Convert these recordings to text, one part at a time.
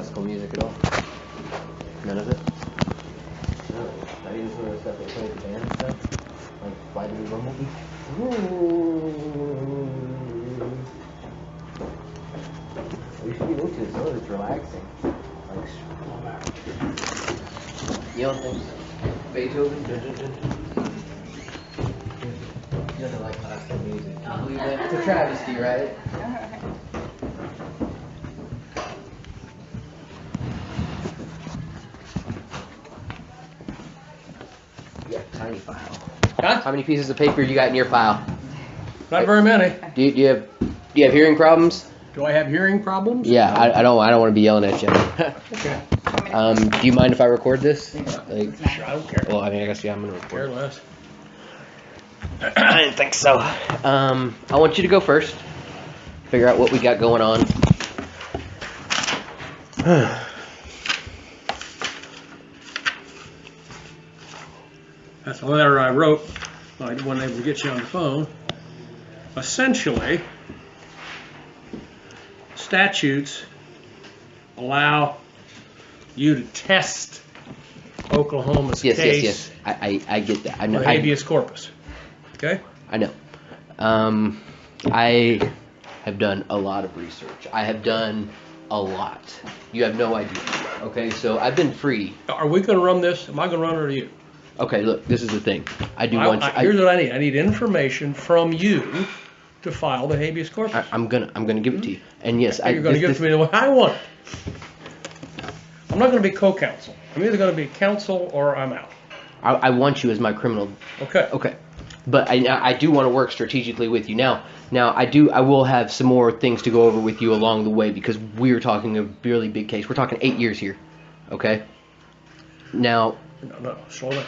classical music at all? None of it? No, not even some of the stuff they play at the band and stuff? Like Fly Me Bumblebee? We should get into it, some of it's relaxing. Like, you don't think so? Beethoven? He doesn't like classical music. Can you believe that? It's a travesty, right? You got a tiny file. Huh? How many pieces of paper you got in your file? Not very many. Do you have hearing problems? Do I have hearing problems? Yeah, I don't want to be yelling at you. Okay. Do you mind if I record this? Like, Sure, I don't care. well, I mean, I guess yeah, I'm gonna Care record. less. I didn't think so. I want you to go first. Figure out what we got going on. That's a letter I wrote. I wasn't able to get you on the phone. Essentially, statutes allow you to test Oklahoma's Yes, case yes. I get that. I know. for habeas corpus. Okay? I know. I have done a lot of research. I have done a lot. You have no idea. Okay, so I've been free. Are we going to run this? Am I going to run it or you? Okay, look, this is the thing. I do want. Here's what I need. I need information from you to file the habeas corpus. I'm gonna give it to you. And yes, You're going to give it to me the way I want it. I'm not going to be co-counsel. I'm either going to be counsel or I'm out. I want you as my criminal. Okay. Okay, but I do want to work strategically with you now. I will have some more things to go over with you along the way because we're talking a really big case. We're talking 8 years here. Okay. Now. No, slow down.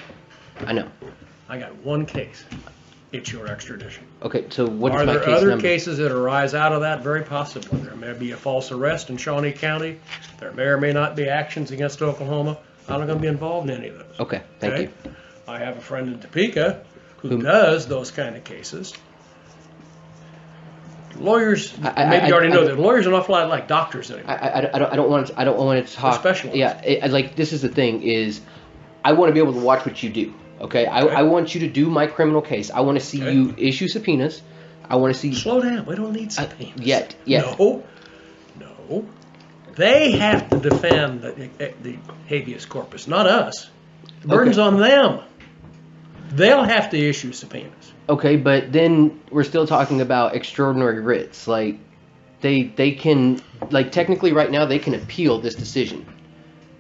I know. I got one case. It's your extradition. Okay, so what is Are my there case other number? cases that arise out of that? Very possibly. There may be a false arrest in Shawnee County. There may or may not be actions against Oklahoma. I'm not going to be involved in any of those. Okay, thank you. I have a friend in Topeka who does those kind of cases. Lawyers, maybe you already know that lawyers are an awful lot like doctors anymore. I don't want to talk. Specialists. Yeah, like this is the thing is, I want to be able to watch what you do. Okay, I want you to do my criminal case. I want to see you issue subpoenas. I want to see. Slow down. We don't need subpoenas. Yet. No. They have to defend the habeas corpus, not us. The burden's on them. They'll have to issue subpoenas. Okay, but then we're still talking about extraordinary writs. Like, they can, like, technically right now they can appeal this decision.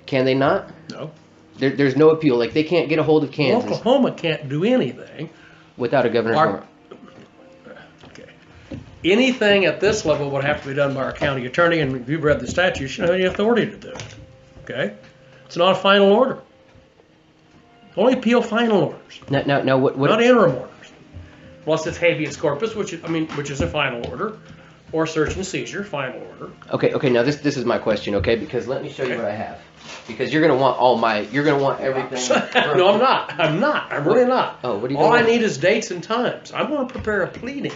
Can they not? No. There's no appeal. Like, they can't get a hold of Kansas Oklahoma can't do anything without a governor's warrant. Okay. Anything at this level would have to be done by our county attorney, and if you've read the statutes, you don't have any authority to do it. Okay? It's not a final order. Only appeal final orders. Now what? Not interim orders. Unless it's habeas corpus, which is a final order, or search and seizure, final order. Okay. Now this is my question. Okay, because let me show you what I have. Because you're gonna want everything. No, I'm not. I'm really not. Oh, what do you? All I need is dates and times. I'm going to prepare a pleading,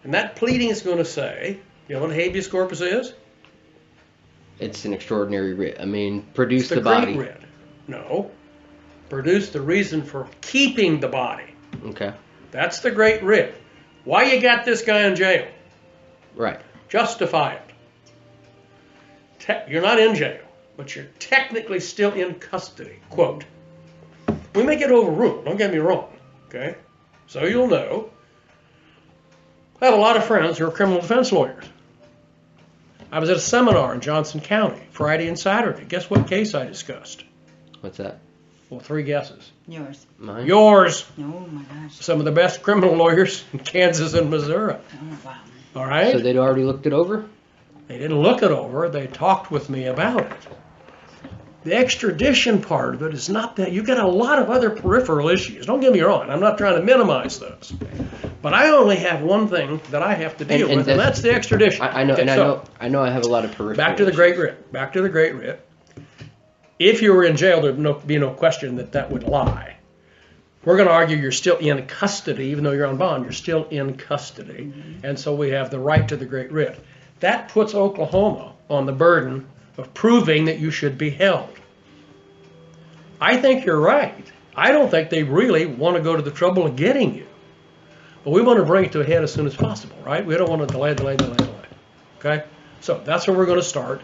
and that pleading is going to say, you know what habeas corpus is? It's an extraordinary writ. I mean, produce It's the body. great writ. No. Produce the reason for keeping the body. Okay. That's the great writ. Why you got this guy in jail? Right. Justify it. You're not in jail, but you're technically still in custody. Quote. We may get overruled, don't get me wrong. Okay? So you'll know. I have a lot of friends who are criminal defense lawyers. I was at a seminar in Johnson County Friday and Saturday. Guess what case I discussed? What's that? Well, 3 guesses. Yours. Mine. Yours. Oh my gosh. Some of the best criminal lawyers in Kansas and Missouri. Oh wow. All right? So they'd already looked it over? They didn't look it over. They talked with me about it. The extradition part of it is not that. You've got a lot of other peripheral issues. Don't get me wrong. I'm not trying to minimize those. But I only have one thing that I have to deal with, and that's the extradition. I know, Okay, and so, I know I have a lot of peripheral back to the great writ. Back to the great writ. If you were in jail, there'd be no question that would lie. We're going to argue you're still in custody, even though you're on bond. You're still in custody. And so we have the right to the great writ. That puts Oklahoma on the burden of proving that you should be held. I think you're right. I don't think they really want to go to the trouble of getting you. But we want to bring it to a head as soon as possible, right? We don't want to delay. Okay? So that's where we're going to start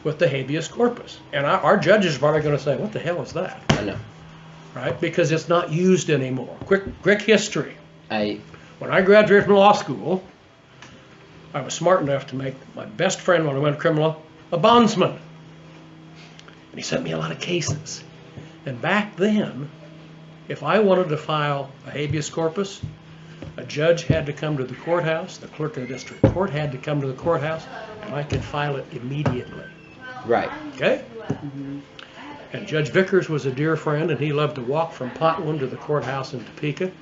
with the habeas corpus. And our judges are probably going to say, what the hell is that? I know. Right? Because it's not used anymore. Quick history. When I graduated from law school, I was smart enough to make my best friend when I went to criminal law a bondsman. And he sent me a lot of cases. And back then, if I wanted to file a habeas corpus, a judge had to come to the courthouse, the clerk of the district court had to come to the courthouse, and I could file it immediately. Right. Okay? And Judge Vickers was a dear friend, and he loved to walk from Potwin to the courthouse in Topeka.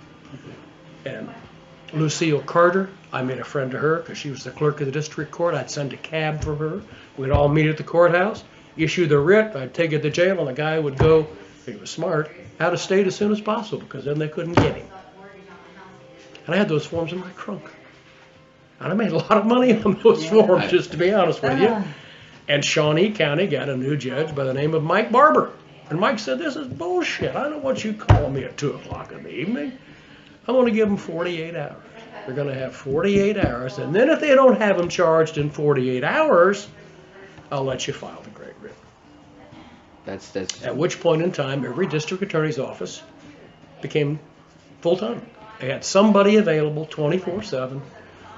And Lucille Carter, I made a friend to her because she was the clerk of the district court. I'd send a cab for her. We'd all meet at the courthouse, issue the writ. I'd take it to jail, and the guy would go, if he was smart, out of state as soon as possible because then they couldn't get him. And I had those forms in my trunk. And I made a lot of money on those forms, just to be honest with you. And Shawnee County got a new judge by the name of Mike Barber. And Mike said, this is bullshit. I don't know what you call me at 2 o'clock in the evening. I'm going to give them 48 hours. They're going to have 48 hours. And then if they don't have them charged in 48 hours, I'll let you file the great writ. That's At which point in time, every district attorney's office became full-time. They had somebody available 24/7.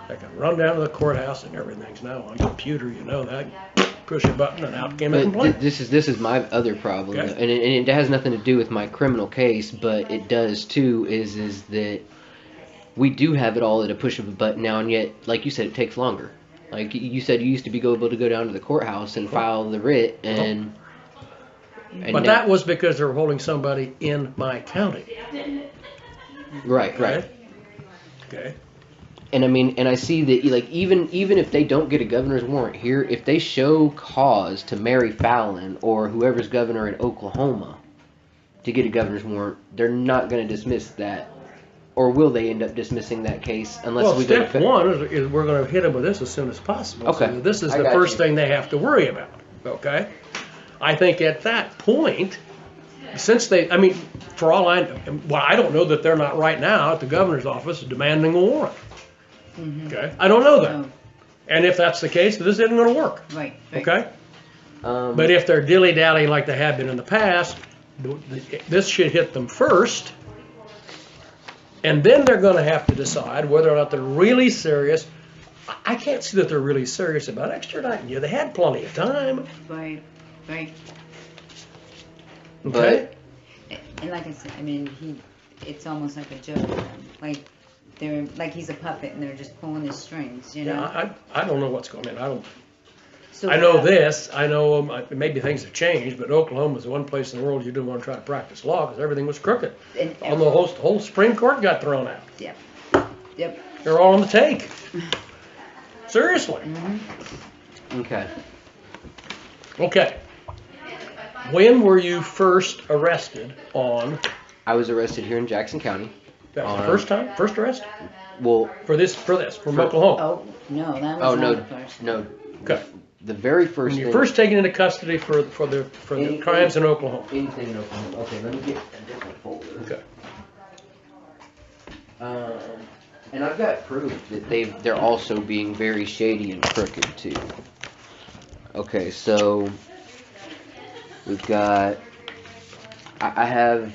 They could run down to the courthouse, and everything's now on computer. You know that. Push a button, and out came a complaint. This is my other problem, Okay. and it has nothing to do with my criminal case, but it does too. Is that we do have it all at a push of a button now, and yet, like you said, it takes longer. Like you said, you used to be able to go down to the courthouse and file the writ, and but that was because they were holding somebody in my county. Right. Okay. And I mean, and I see that, like, even if they don't get a governor's warrant here, if they show cause to Mary Fallon or whoever's governor in Oklahoma to get a governor's warrant, they're not going to dismiss that. Or will they end up dismissing that case unless we go to step one is we're going to hit them with this as soon as possible. Okay. So this is I the got first you. thing they have to worry about. Okay. I think at that point, since for all I know, well, I don't know that they're not right now at the governor's office demanding a warrant. Okay. I don't know that. Oh, And if that's the case, this isn't going to work. right. Okay. Um, But if they're dilly-dallying like they have been in the past, this should hit them first. And then they're going to have to decide whether or not they're really serious. I can't see that they're really serious about extraditing you. They had plenty of time. Right. Okay? And like I said, I mean, it's almost like a joke to them. Like they're like he's a puppet and they're just pulling his strings, you know. Yeah, I don't know what's going on. So I know this. I know maybe things have changed, but Oklahoma is the one place in the world you didn't want to try to practice law because everything was crooked. And, All the whole Supreme Court got thrown out. Yep. Yep. They're all on the take. Seriously. okay. Okay. When were you first arrested on? I was arrested here in Jackson County. That was the first time? First arrest? Well, From Oklahoma. Oh no, that was not the first. no. Okay. The very first When you're thing. first taken into custody for the crimes in Oklahoma. Anything in Oklahoma. Okay, let me get a different folder. Okay. And I've got proof that they're also being very shady and crooked too. Okay, so we've got. I have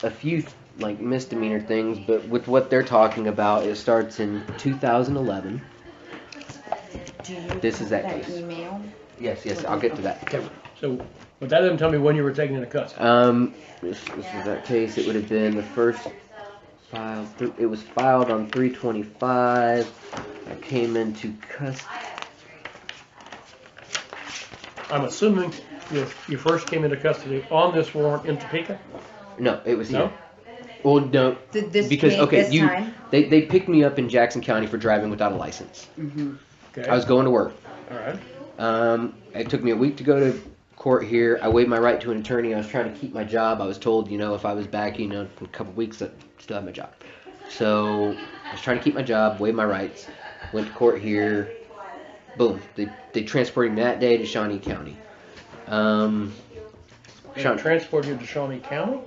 a few like misdemeanor things, but with what they're talking about, it starts in 2011. Do you This is have that case. email? Yes, I'll get to that. Okay. So, but that doesn't tell me when you were taken into custody. This was that case. It would have been the first filed. It was filed on 3/25. I came into custody. I'm assuming you first came into custody on this warrant in Topeka? No, it was No? here. Well, no, Did this because came okay, this you time? they picked me up in Jackson County for driving without a license. Okay. I was going to work. All right. It took me a week to go to court here. I waived my right to an attorney. I was trying to keep my job. I was told, if I was back, in a couple weeks, I'd still have my job. So I was trying to keep my job, waived my rights, went to court here. Boom. They transported me that day to Shawnee County. They Shawnee, transported you to Shawnee County?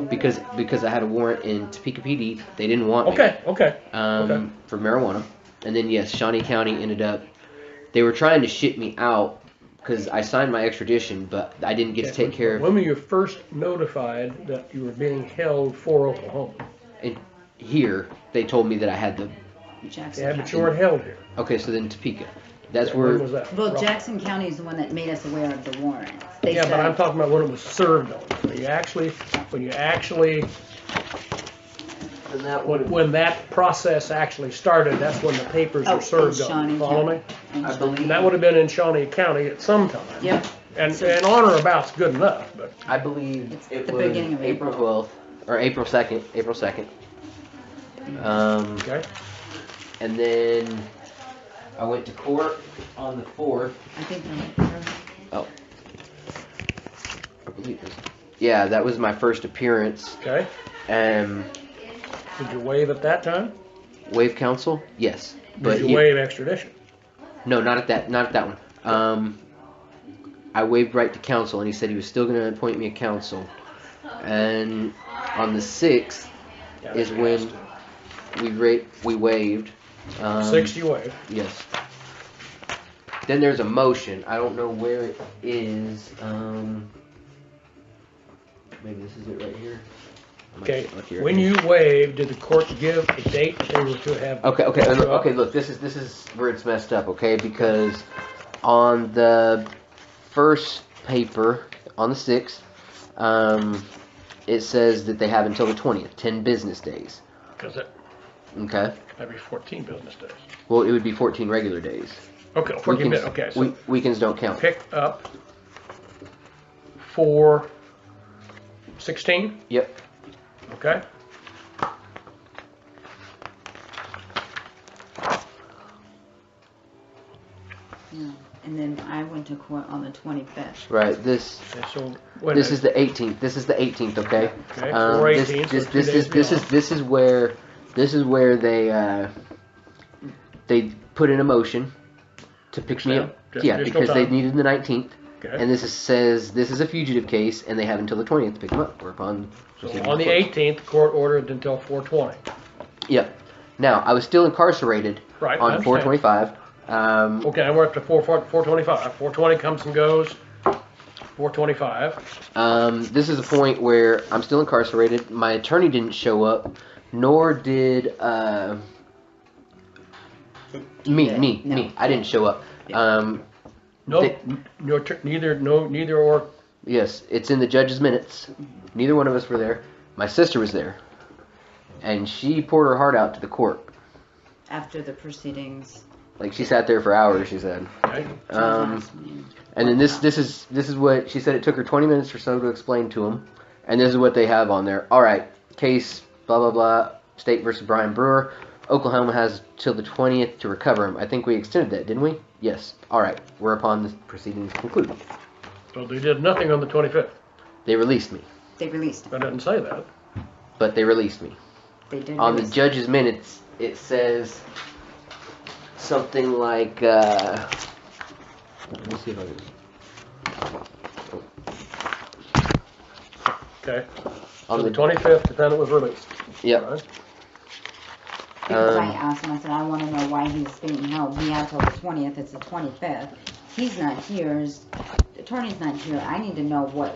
because I had a warrant in Topeka PD. They didn't want me. Okay. Okay. For marijuana. And then yes, Shawnee County ended up. They were trying to ship me out because I signed my extradition, but I didn't get to take care of. When were you first notified that you were being held for Oklahoma? And here, they told me that I had the. Jackson Yeah, but County. you weren't held here. Okay, so then Topeka. That's When where. was that? Well, Roughly. Jackson County is the one that made us aware of the warrant. They Yeah, said, but I'm talking about when it was served on. When you actually, And that when that process actually started, that's when the papers Oh, were served in on. Shawnee Follow County. me? I believe. And that would have been in Shawnee County at some time. Yep. And on or about's good enough, but I believe It's it the was beginning of April April. 12th or April 2nd. April 2nd. okay. And then I went to court on the 4th. I think they're like, Oh. I believe it was. Yeah, that was my first appearance. Okay. Um, Did you waive at that time? waive counsel? Yes. Did you waive extradition? No, not at that one. I waived right to counsel, and he said he was still going to appoint me a counsel. And on the 6th Yeah, is you when asked him. we waived. 6 you waived. Yes. Then there's a motion. I don't know where it is. Maybe this is it right here. I might Okay. look here. When you waived, did the court give a date that they were to have? Okay. picked you up? Okay. Look, this is where it's messed up. Okay, because on the first paper on the 6th, it says that they have until the 20th, 10 business days. Because it Okay. might be 14 business days. Well, it would be 14 regular days. Okay, 14 minutes. Okay, so Weekends don't count. picked up for 16. Yep. Okay. yeah. And then I went to court on the 25th. Right. This. Okay, so when This is the 18th. This is the 18th. Okay. Okay, 4/18, so 2 days beyond. This is where they put in a motion to pick me up. Just Yeah, additional because they time. needed the 19th, Okay. and says this is a fugitive case, and they have until the 20th to pick them up. Whereupon. So on the 18th, court ordered until 4/20. Yep. Now I was still incarcerated Right. I on understand. 4/25. Okay, we're up to 4/25. 4/20 comes and goes. 4/25. This is a point where I'm still incarcerated. My attorney didn't show up, nor did me. No. I didn't show up. No, They- neither or. Yes, it's in the judge's minutes. Neither one of us were there. My sister was there, and she poured her heart out to the court. After the proceedings. Like she sat there for hours. She said. Okay. And then this is what she said. It took her 20 minutes or so to explain to them, and this is what they have on there. All right, case blah blah blah. State versus Brian Brewer. Oklahoma has till the 20th to recover him. I think we extended that, didn't we? Yes. All right. Whereupon the proceedings concluded. So they did nothing on the 25th. They released me, They released. I didn't say that. but they released me. They did On the release. judge's minutes, it says something like. Let me see if I can. Okay. On So the the 25th, the defendant was released. Yep. Right. Because I asked him, I said, I want to know why he's being held. He had till the 20th, it's the 25th. He's not here, his attorney's not here. I need to know what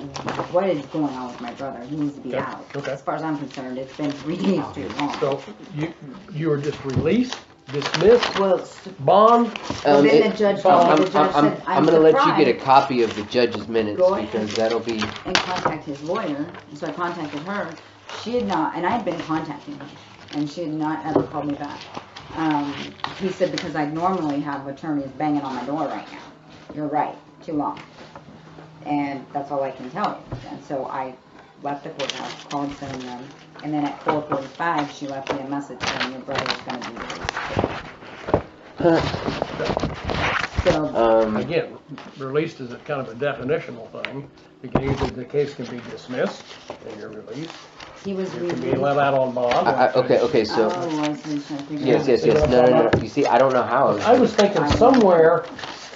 is going on with my brother. He needs to be Okay, out. okay. As far as I'm concerned, it's been 3 days too long. So you were just released, dismissed, Well, bond. then the judge told me, the judge said, I'm going to let you get a surprised." copy of the judge's minutes Go ahead. because that'll be. And contact his lawyer. And so I contacted her. She had not, and I had been contacting her, and she had not ever called me back. He said, because I normally have attorneys banging on my door right now. You're right, too long. And that's all I can tell you. And so I left the courthouse, called them, and then at 4:45 she left me a message saying your brother was going to be released. So Again, released is a kind of a definitional thing. Either the case can be dismissed and you're released. he was You can be released. let out on bond. Okay, so. Oh, I see. So I figured Yes. out. No. You see, I don't know how. I was thinking somewhere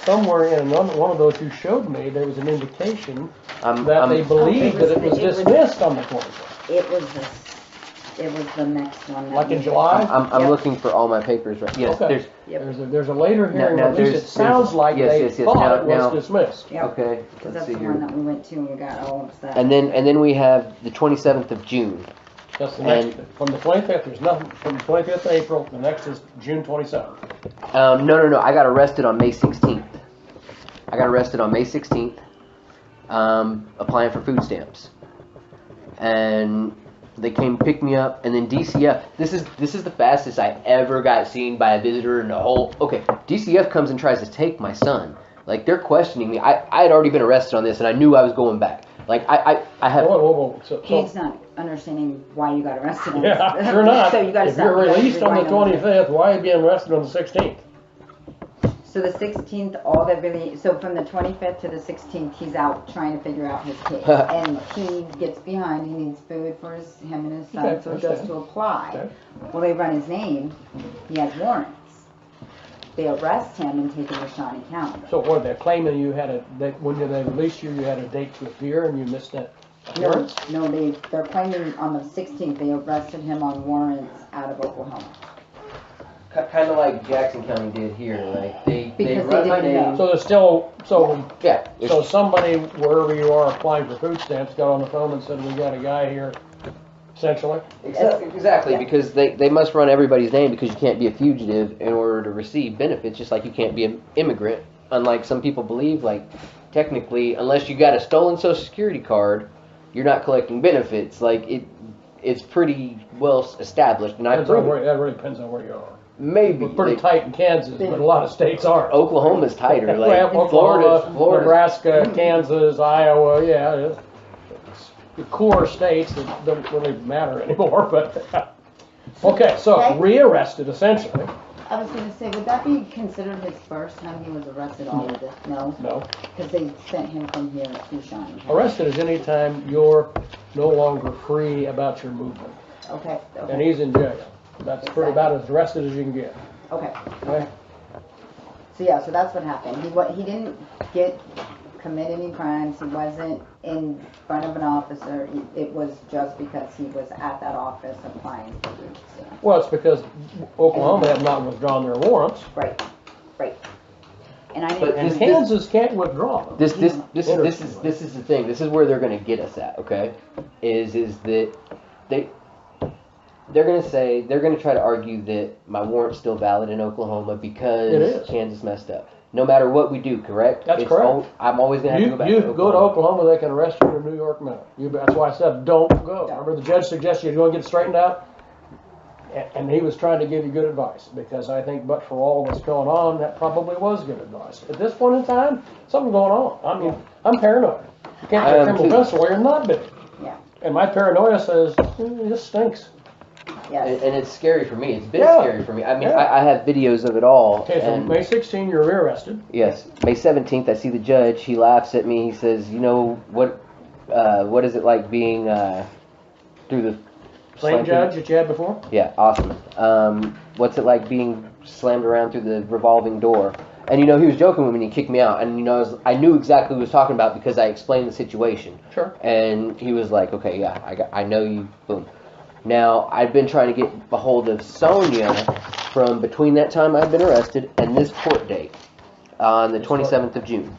somewhere in one of those you showed me, there was an indication that they Oh, believed that it was dismissed on the 25th. It was the next one. Like in July? I'm Yep. looking for all my papers right. Yes, Okay. Yep. There's a later hearing, now at least it there's- sounds like yes, they yes, yes. thought it Now- was dismissed. Yep. Okay, Because let's that's see the here. one that we went to and we got all upset. And then we have the 27th of June. That's the next, from the 25th, there's nothing, from the 25th of April, the next is June 27th. No. I got arrested on May 16th. I got arrested on May 16th, applying for food stamps, and they came pick me up, and then DCF. This is the fastest I ever got seen by a visitor in the whole. Okay, DCF comes and tries to take my son. Like, they're questioning me. I had already been arrested on this, and I knew I was going back. Like, I have. Whoa. He's not understanding why you got arrested on Yeah, this. sure not. So you gotta If stop. you're You gotta released on the rewind 25th, why are you being arrested on the 16th? So the 16th, all that really, so from the 25th to the 16th, he's out trying to figure out his case. And he gets behind, he needs food for him and his son, Okay, so he goes understand. to apply. Okay. Well, they run his name, he has warrants. They arrest him and take him to Shawnee County. So what, they're claiming you had when did they release you, you had a date to appear and you missed that No, appearance? no, they're claiming on the 16th, they arrested him on warrants out of Oklahoma. Kind of like Jackson County did here. Like they Because run they my didn't name. know. So there's still, Yeah. so somebody, wherever you are applying for food stamps, got on the phone and said, we got a guy here, essentially? Exactly, Yeah. because they must run everybody's name because you can't be a fugitive in order to receive benefits, just like you can't be an immigrant. Unlike some people believe, like, technically, unless you got a stolen Social Security card, you're not collecting benefits. Like, it's pretty well established, and I Depends on prove where, it. that really depends on where you are. Maybe. We're pretty tight in Kansas, but a lot of states aren't. Oklahoma's tighter. Like, Well, Oklahoma, Florida. Nebraska, Kansas, Iowa, yeah, it's the core states that don't really matter anymore, but, okay, so Okay. rearrested essentially, I was gonna say, would that be considered his first time he was arrested all of this? No? no. Because they sent him from here to Shawnee. Arrested is any time you're no longer free about your movement, Okay, and okay, he's in jail. That's pretty about as arrested as you can get, okay. okay? So yeah, so that's what happened. He didn't commit any crimes. He wasn't in front of an officer. It was just because he was at that office applying for food stamps. Well, it's because Oklahoma had not withdrawn their warrants, Right. And I But didn't. and This- Kansas can't withdraw them. This is Interesting. this is the thing. This is where they're going to get us at. Okay, is that they're going to say they're going to try to argue that my warrant's still valid in Oklahoma because It is. Kansas messed up. No matter what we do, correct? That's correct. I'm always going to have to go back. You to go to Oklahoma, they can arrest you for New York minute. That's why I said don't go. Remember the judge suggested you go and get straightened out? And he was trying to give you good advice, because I think but for all that's going on, that probably was good advice. At this point in time, something's going on. I mean, I'm paranoid. You can't I take a am criminal too. pencil where you're not bitten. Yeah. And my paranoia says, this stinks. Yes. And it's scary for me. It's been Yeah. scary for me. I mean, Yeah. I have videos of it all. Okay, so and May 16, you're rearrested. yes, May 17th, I see the judge. He laughs at me. He says, "You know what is it like being through the Same slanted- judge that you had before? Yeah, awesome. What's it like being slammed around through the revolving door?" And he was joking with me and he kicked me out. And I knew exactly what he was talking about because I explained the situation. Sure. And he was like, "Okay, yeah, I know you." Boom. Now I've been trying to get a hold of Sonia from between that time I've been arrested and this court date on the 27th of June,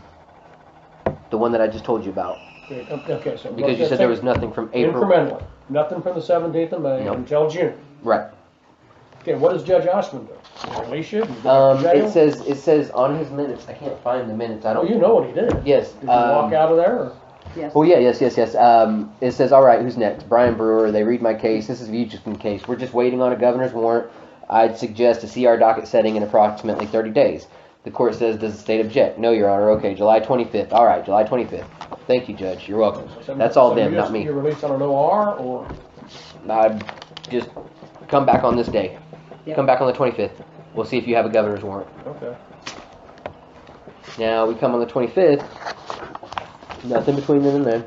the one that I just told you about, Okay, so because you said there was nothing from April. incrementally, nothing from the 17th of May Nope. until June. Right. Okay, what does Judge Oshman do? Release you? You go back to jail? It says on his minutes. I can't find the minutes. I Oh, don't. you know what he did. Yes. Did you walk out of there? Or? Yes. Oh yeah, yes. It says, all right, who's next? Brian Brewer. They read my case. This is Vujicic's case. We're just waiting on a governor's warrant. I'd suggest a CR docket setting in approximately 30 days. The court says, does the state object? No, Your Honor. Okay, July 25th. All right, July 25th. Thank you, Judge. You're welcome. That's all them, not me. You're released on an OR or? I'd just come back on this day. Yep. Come back on the 25th. We'll see if you have a governor's warrant. Okay. Now we come on the 25th. Nothing between then and then.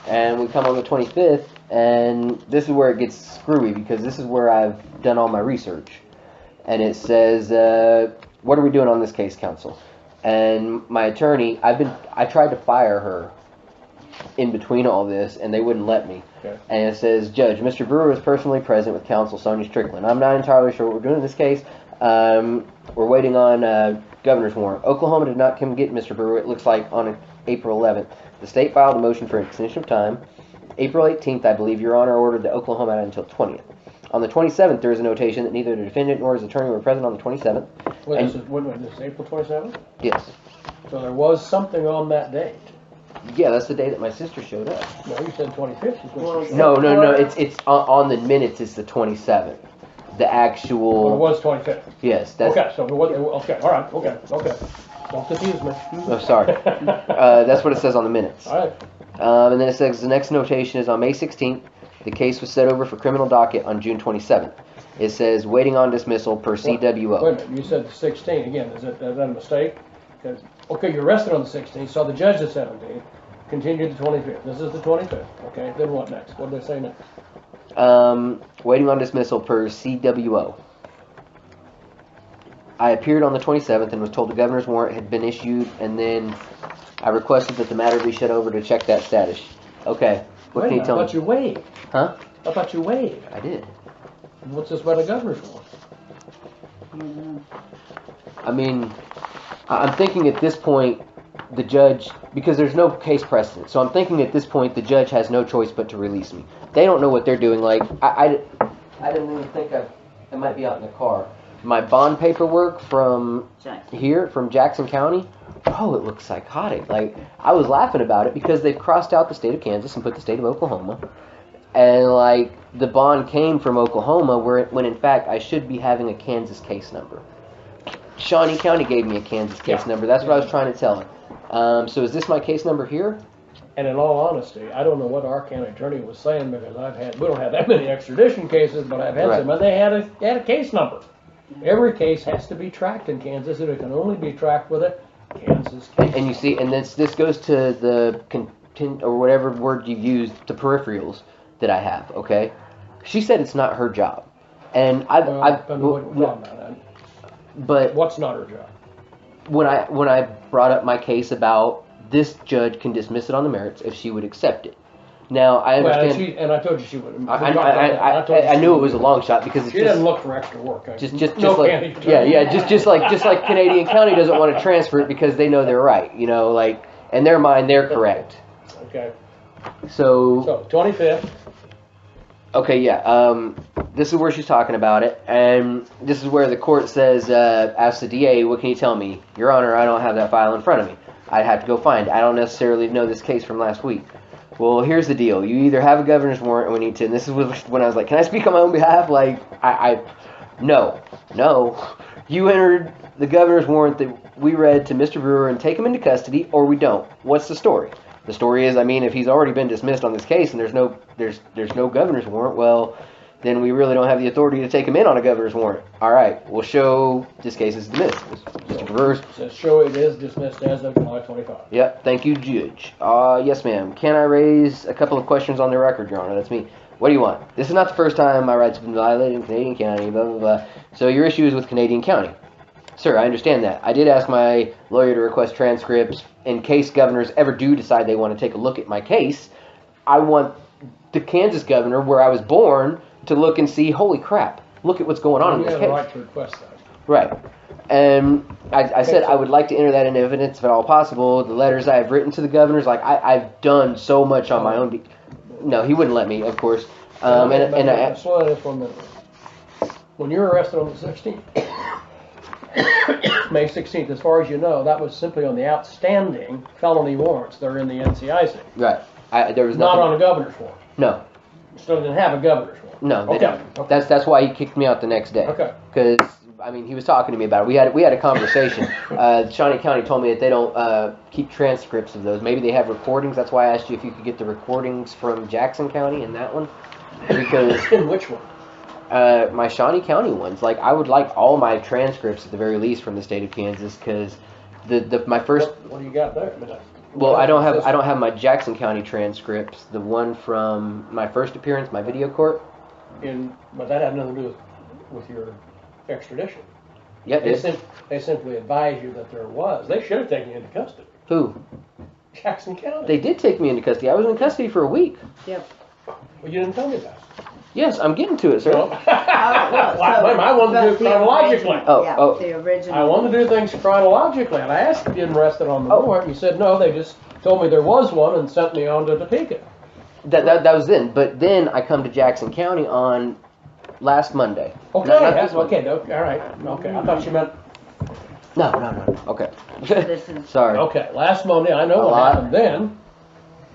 And we come on the 25th, and this is where it gets screwy because this is where I've done all my research. And it says, what are we doing on this case, counsel? And my attorney, I tried to fire her in between all this, and they wouldn't let me. Okay. And it says, Judge, Mr. Brewer was personally present with counsel Sonia Strickland. I'm not entirely sure what we're doing in this case. We're waiting on governor's warrant. Oklahoma did not come get Mr. Brewer, it looks like, on April 11th. The state filed a motion for extension of time. April 18th, I believe, Your Honor ordered the Oklahoma out until 20th. On the 27th, there is a notation that neither the defendant nor his attorney were present on the 27th. Wait, this is April 27th? Yes. So there was something on that date. Yeah, that's the day that my sister showed up. No, you said 25th. Is what you said. No. It's on the minutes. It's the 27th. The Well, it actual. was 25th. Yes. That's. Okay, so it was, okay, all right, okay. Don't confuse me. Oh, sorry. That's what it says on the minutes. All right. And then it says the next notation is on May 16th. The case was set over for criminal docket on June 27th. It says waiting on dismissal per CWO. Wait a minute, you said the 16th again. Is that a mistake? Okay, you're arrested on the 16th, so the judge the 17th, continued the 25th. This is the 25th. Okay, then what next? What do they say next? Waiting on dismissal per CWO. I appeared on the 27th and was told the governor's warrant had been issued, and then I requested that the matter be shut over to check that status. Okay, what can you tell I me? thought you waived. Huh? I thought you waived. I did. What's this about the governor's warrant? I mean, I'm thinking at this point, the judge, because there's no case precedent, so I'm thinking at this point the judge has no choice but to release me. They don't know what they're doing. Like, I didn't even think I might be out in the car. My bond paperwork from from Jackson County, oh, it looks psychotic. Like, I was laughing about it because they've crossed out the state of Kansas and put the state of Oklahoma. And, like, the bond came from Oklahoma, when in fact I should be having a Kansas case number. Shawnee County gave me a Kansas case number. That's what I was trying to tell her. So is this my case number here? And in all honesty, I don't know what our county attorney was saying because we don't have that many extradition cases, but I've had some, and they had a case number. Every case has to be tracked in Kansas, and it can only be tracked with a Kansas case. And you see, and this goes to the or whatever word you use, the peripherals that I have. Okay, she said it's not her job, and but what's not her job? When I brought up my case about this judge can dismiss it on the merits if she would accept it. Now I understand. And I told you she would. I knew it was a long shot because it's she doesn't look for extra work. Just like Canadian County doesn't want to transfer it because they know they're right. You know, like in their mind they're correct. Okay. So 25th. Okay, yeah. This is where she's talking about it, and this is where the court says, asks the DA, what can you tell me? Your Honor, I don't have that file in front of me. I'd have to go find it. I don't necessarily know this case from last week. Well, here's the deal. You either have a governor's warrant and we need to, and this is when I was like, can I speak on my own behalf? Like, no. You entered the governor's warrant that we read to Mr. Brewer and take him into custody, or we don't. What's the story? The story is, I mean, if he's already been dismissed on this case and there's no governor's warrant, well, then we really don't have the authority to take him in on a governor's warrant. All right, we'll show this case is dismissed. Mr. Brewer says show it is dismissed as of July 25. Yep, thank you, Judge. Yes, ma'am. Can I raise a couple of questions on the record, Your Honor? That's me. What do you want? This is not the first time my rights have been violated in Canadian County, blah, blah, blah. So your issue is with Canadian County. Sir, I understand that. I did ask my lawyer to request transcripts in case governors ever do decide they want to take a look at my case. I want the Kansas governor, where I was born, to look and see, holy crap, look at what's going on in this case. You have a right to request that. Right. And I said I would like to enter that into evidence if at all possible. The letters I have written to the governors, like I've done so much on my own. No, he wouldn't let me, of course. Slow down for a minute. When you were arrested on the 16th, May 16th, as far as you know, that was simply on the outstanding felony warrants that are in the NCIC. Right. There was not on a governor's warrant. No. Still didn't have a governor's warrant. No, they don't. Okay. That's why he kicked me out the next day. Okay. Because I mean, he was talking to me about it. We had a conversation. Shawnee County told me that they don't keep transcripts of those. Maybe they have recordings. That's why I asked you if you could get the recordings from Jackson County in that one. Because in which one? My Shawnee County ones. Like, I would like all my transcripts at the very least from the state of Kansas, because my first. What do you got there? Well, I don't have my Jackson County transcripts. The one from my first appearance, my video court. But that had nothing to do with your extradition. Yeah, They simply advised you that there was. They should have taken you into custody. Who? Jackson County. They did take me into custody. I was in custody for a week. Yep. Well, you didn't tell me that. Yes, I'm getting to it, sir. No. I wanted to do it chronologically. The original. I wanted to do things chronologically, and I asked if you didn't arrest it on the warrant. You said no. They just told me there was one and sent me on to Topeka. That was then. But then I come to Jackson County on last Monday. Okay, Not this Monday. okay, all right. Okay, I thought you meant. No. Okay. This is- Sorry. Okay, last Monday, I know what happened then.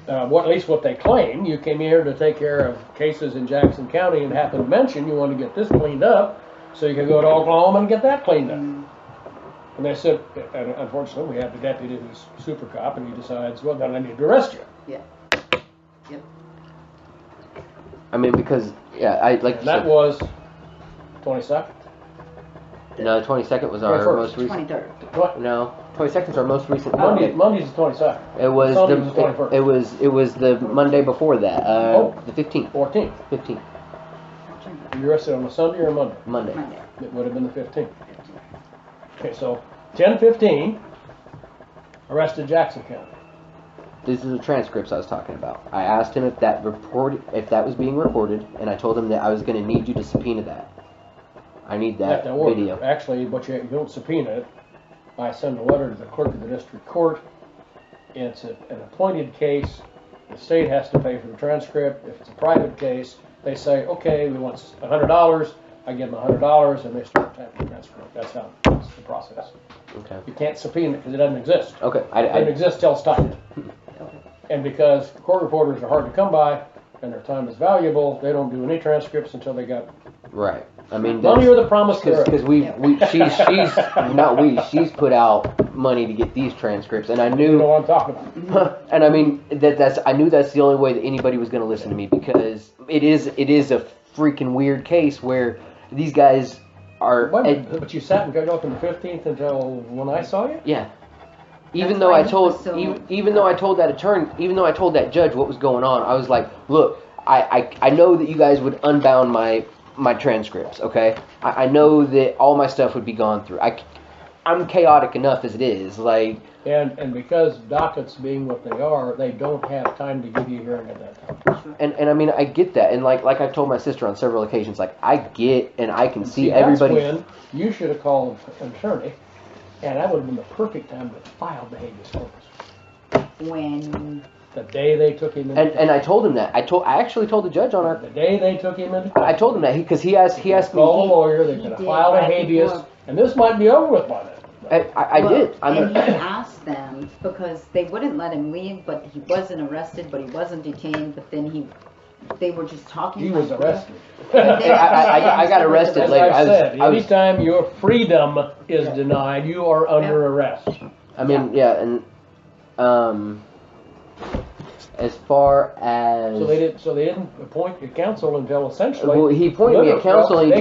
At least what they claim. You came here to take care of cases in Jackson County and happened to mention you want to get this cleaned up so you can go to Oklahoma and get that cleaned up. And they said, and unfortunately, we have the deputy who's super cop, and he decides, well, then I need to arrest you. Yeah. Yep. I mean, because I like. And that was 22nd. No, the 22nd was our 21st. most recent. 23rd. What? No, 22nd is our most recent Monday. Monday's the 22nd. It was Sunday was the 21st. it was the Monday before that. The 15th. 14th. 15th. You arrested on a Sunday or a Monday? Monday. Monday. It would have been the 15th. Okay, so 10:15, arrested Jackson County. This is the transcripts I was talking about. I asked him if that was being recorded, and I told him that I was going to need you to subpoena that. I need that video. Actually, but you don't subpoena it. I send a letter to the clerk of the district court. It's an appointed case. The state has to pay for the transcript. If it's a private case, they say, okay, we want $100. I give them $100, and they start typing the transcript. That's the process. Okay. You can't subpoena it because it doesn't exist. Okay. It doesn't exist till it's typed. And because court reporters are hard to come by and their time is valuable, they don't do any transcripts until they got Right. I mean, money or the promise because she's put out money to get these transcripts, and I You knew. know what I'm talking about. And I mean I knew that's the only way that anybody was going to listen to me, because it is a freaking weird case where these guys are. But you sat and got up on the 15th until when I saw you? Yeah. Even That's though why I he told was so- even though I told that attorney, even though I told that judge what was going on, I was like, look, I know that you guys would unbound my transcripts, okay? I know that all my stuff would be gone through. I'm chaotic enough as it is, like. And because dockets being what they are, they don't have time to give you a hearing at that time. And I mean, I get that, and like I told my sister on several occasions, like I get and I can see everybody. That's when you should have called an attorney, and that would have been the perfect time to file the habeas corpus. When. The day they took him in. And I told him that. I actually told the judge on our. The day they took him into I told him that because he asked me. Call a lawyer. They're going to file a habeas, and this might be over with by then. I did. And he asked them because they wouldn't let him leave, but he wasn't arrested, but he wasn't detained, but then they were just talking. He was arrested. I got arrested As later. I said, anytime your freedom is denied, you are under arrest. I mean, yeah, and as far as So they didn't appoint a counsel until essentially. well, he appointed me a counsel. And he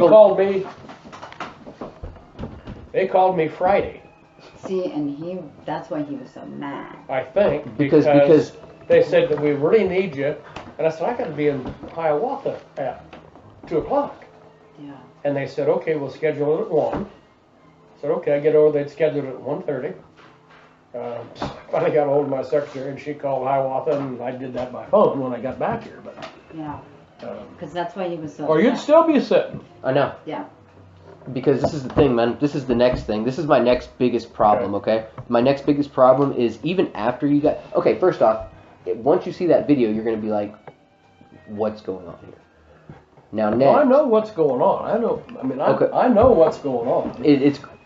They called me Friday. See, and that's why he was so mad. I think because they said that we really need you, and I said I got to be in Hiawatha at 2:00. Yeah. And they said, okay, we'll schedule it at 1. I said, okay, I get over. They'd scheduled it at 1:30. Finally got a hold of my secretary, and she called Hiawatha, and I did that by phone when I got back here. But Yeah. Because that's why he was so. or you'd upset. still be sitting. I know. Yeah. Because this is the thing, man. This is the next thing. This is my next biggest problem, okay? My next biggest problem is even after you got... Okay, first off, once you see that video, you're going to be like, what's going on here? Now, next... Well, I know what's going on. I know. I mean, I know what's going on.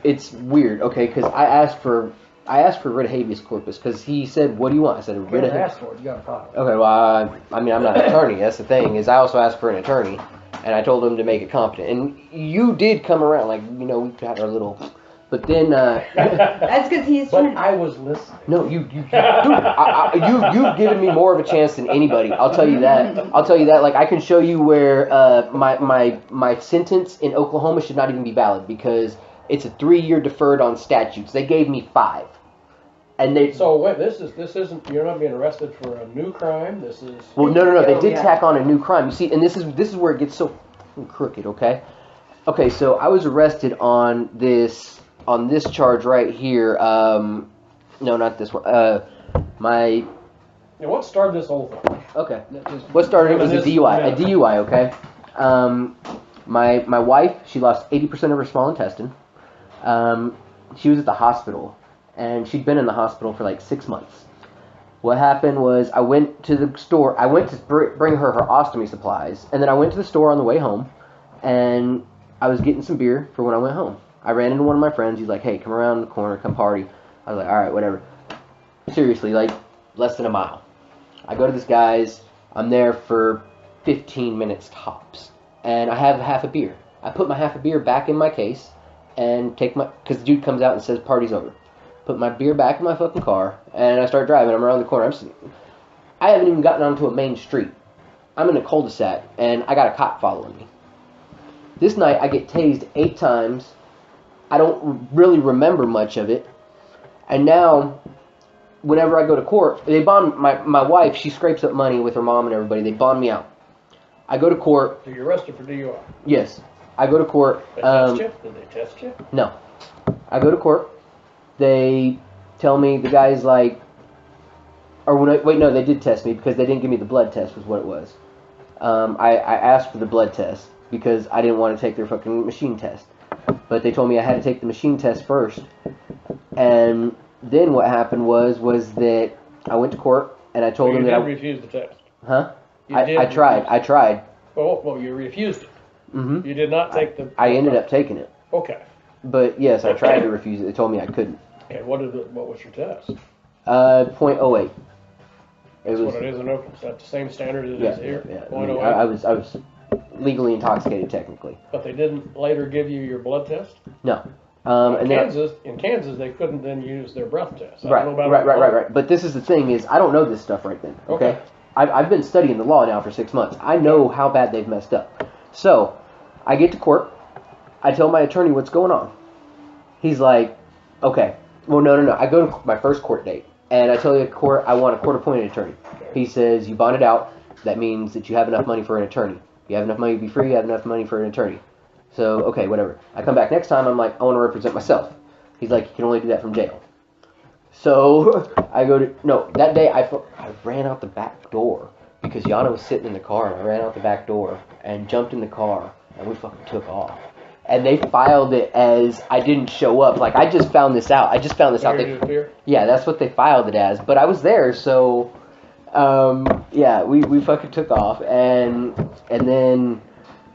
It's weird, okay? Because I asked for writ of habeas corpus because he said, what do you want? I said, a You writ of can't habeas. ask for it. You got to file it. Okay, well, I mean, I'm not an attorney. That's the thing, is I also asked for an attorney, and I told him to make it competent. And you did come around, like, you know, we had our little... But then... That's because he's But trying. I was listening. No, dude, you've given me more of a chance than anybody. I'll tell you that. Like, I can show you where my sentence in Oklahoma should not even be valid because it's a 3-year deferred on statutes. They gave me 5. And they... So wait, this isn't. You're not being arrested for a new crime. This is. Well, no. They did Yeah. tack on a new crime. You see, and this is where it gets so crooked, okay? Okay, so I was arrested on this charge right here. No, not this one. My Now, what started this whole thing? Okay. What started it was a DUI. A DUI, okay? My wife, she lost 80% of her small intestine. She was at the hospital, and she'd been in the hospital for like 6 months. What happened was I went to the store. I went to bring her ostomy supplies, and then I went to the store on the way home, and I was getting some beer for when I went home. I ran into one of my friends. He's like, hey, come around the corner, come party. I was like, all right, whatever. Seriously, like less than a mile. I go to this guy's. I'm there for 15 minutes tops, and I have half a beer. I put my half a beer back in my case and because the dude comes out and says party's over. Put my beer back in my fucking car, and I start driving. I'm around the corner. I haven't even gotten onto a main street. I'm in a cul-de-sac, and I got a cop following me. This night, I get tased 8 times. I don't really remember much of it, and now whenever I go to court, they bond my wife. She scrapes up money with her mom and everybody. They bond me out. I go to court. So you're arrested for DUI? Yes. I go to court. They test you? Did they test you? No. I go to court. They tell me, the guy's like, wait, no, they did test me because they didn't give me the blood test was what it was. I asked for the blood test because I didn't want to take their fucking machine test. But they told me I had to take the machine test first. And then what happened was that I went to court and I told them that I refused the test. Huh? I tried. Well, you refused it. Mm-hmm. You did not take the. I ended up taking it. Okay. But yes, I tried to refuse it. They told me I couldn't. Okay. What was your test? .08. That's what it is in Oakland. Is that the same standard as it is here? Yeah. .08. I was legally intoxicated technically. But they didn't later give you your blood test? No. In Kansas, they couldn't then use their breath test. Right. But this is the thing is, I don't know this stuff right then. Okay. I've been studying the law now for 6 months. I know how bad they've messed up. So, I get to court. I tell my attorney what's going on. He's like, okay. Well, no. I go to my first court date, and I tell the court I want a court-appointed attorney. He says, you bonded out. That means that you have enough money for an attorney. You have enough money to be free. You have enough money for an attorney. So, okay, whatever. I come back next time. I'm like, I want to represent myself. He's like, you can only do that from jail. So, I go to... No, that day I ran out the back door because Yana was sitting in the car, and I ran out the back door and jumped in the car, and we fucking took off. And they filed it as I didn't show up. Like, I just found this out. Yeah, that's what they filed it as. But I was there, so... yeah, we fucking took off. And then...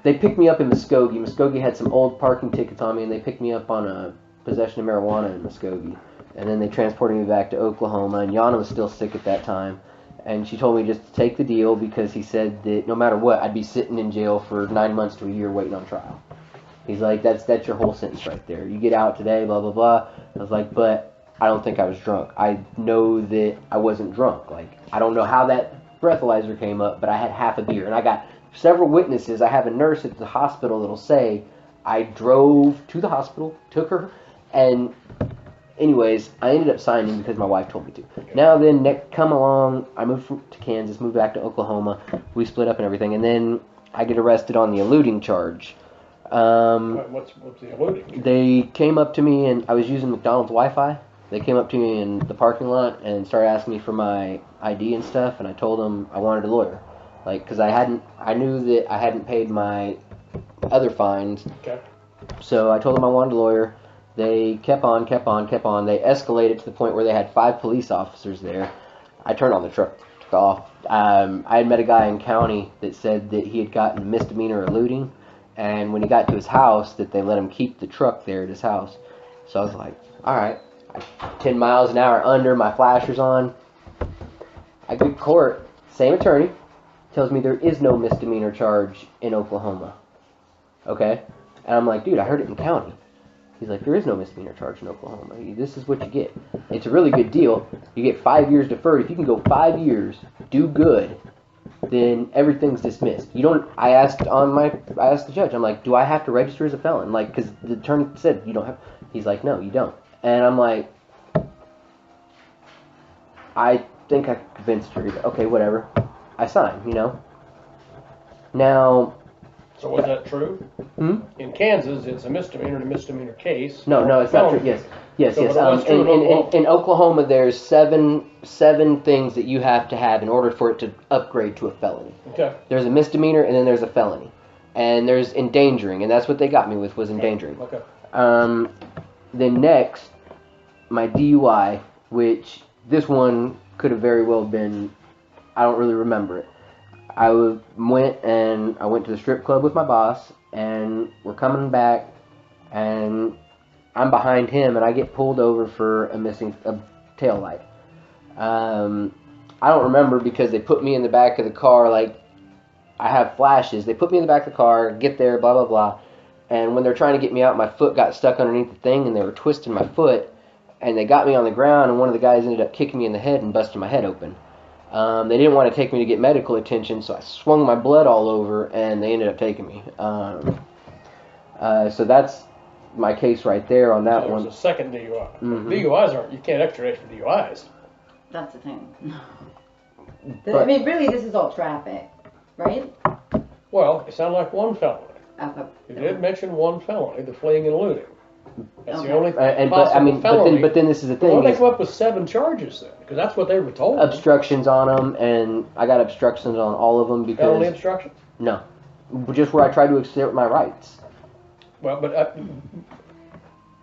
They picked me up in Muskogee. Muskogee had some old parking tickets on me, and they picked me up on a possession of marijuana in Muskogee. And then they transported me back to Oklahoma, and Yana was still sick at that time. And she told me just to take the deal because he said that no matter what, I'd be sitting in jail for 9 months to a year waiting on trial. He's like, that's your whole sentence right there. You get out today, blah, blah, blah. I was like, but I don't think I was drunk. I know that I wasn't drunk. Like, I don't know how that breathalyzer came up, but I had half a beer, and I got... several witnesses. I have a nurse at the hospital that'll say I drove to the hospital, took her, and anyways, I ended up signing because my wife told me to. Now then, come along, I moved to Kansas, moved back to Oklahoma, we split up and everything, and then I get arrested on the eluding charge. What's the eluding? They came up to me, and I was using McDonald's Wi-Fi. They came up to me in the parking lot and started asking me for my ID and stuff, and I told them I wanted a lawyer. Like, because I knew that I hadn't paid my other fines. Okay. So I told them I wanted a lawyer. They kept on. They escalated to the point where they had 5 police officers there. I turned on the truck, took off. I had met a guy in county that said that he had gotten misdemeanor eluding, and when he got to his house, that they let him keep the truck there at his house. So I was like, all right, 10 miles an hour under, my flashers on. I go to court, same attorney. Tells me there is no misdemeanor charge in Oklahoma. Okay? And I'm like, dude, I heard it in county. He's like, there is no misdemeanor charge in Oklahoma. This is what you get. It's a really good deal. You get 5 years deferred. If you can go 5 years, do good, then everything's dismissed. You don't... I asked the judge, I'm like, do I have to register as a felon? Like, because the attorney said you don't have... He's like, no, you don't. And I'm like, I think I convinced her. Okay, whatever. I signed, you know. Now, So is that true? Hmm? In Kansas, it's a misdemeanor and a misdemeanor case. No, no, it's not true. Yes, yes, So, yes. but that's true in Oklahoma. In Oklahoma, there's seven things that you have to have in order for it to upgrade to a felony. Okay. There's a misdemeanor, and then there's a felony, and there's endangering, and that's what they got me with, was endangering. Okay. Then next, my DUI, which this one could have very well been, I don't really remember it. I went to the strip club with my boss, and we're coming back, and I'm behind him, and I get pulled over for a tail light. I don't remember because they put me in the back of the car, like, I have flashes. They put me in the back of the car, get there, blah, blah, blah. And when they're trying to get me out, my foot got stuck underneath the thing, and they were twisting my foot, and they got me on the ground, and one of the guys ended up kicking me in the head and busting my head open. They didn't want to take me to get medical attention, so I swung my blood all over, and they ended up taking me. So that's my case right there on that So one. there's a second DUI. Mhm. DUIs aren't, you can't extradite for DUIs. That's the thing. But- I mean, really, this is all traffic, right? Well, it sounded like one felony. Okay. You did mention one felony, the fleeing and looting. That's Okay. the only But possible felony. but then this is the Why don't thing: they is come up with 7 charges then? Because that's what they were told. obstructions on them, and I got obstructions on all of them Felony because obstruction. no, just where I tried to assert my rights. Well, but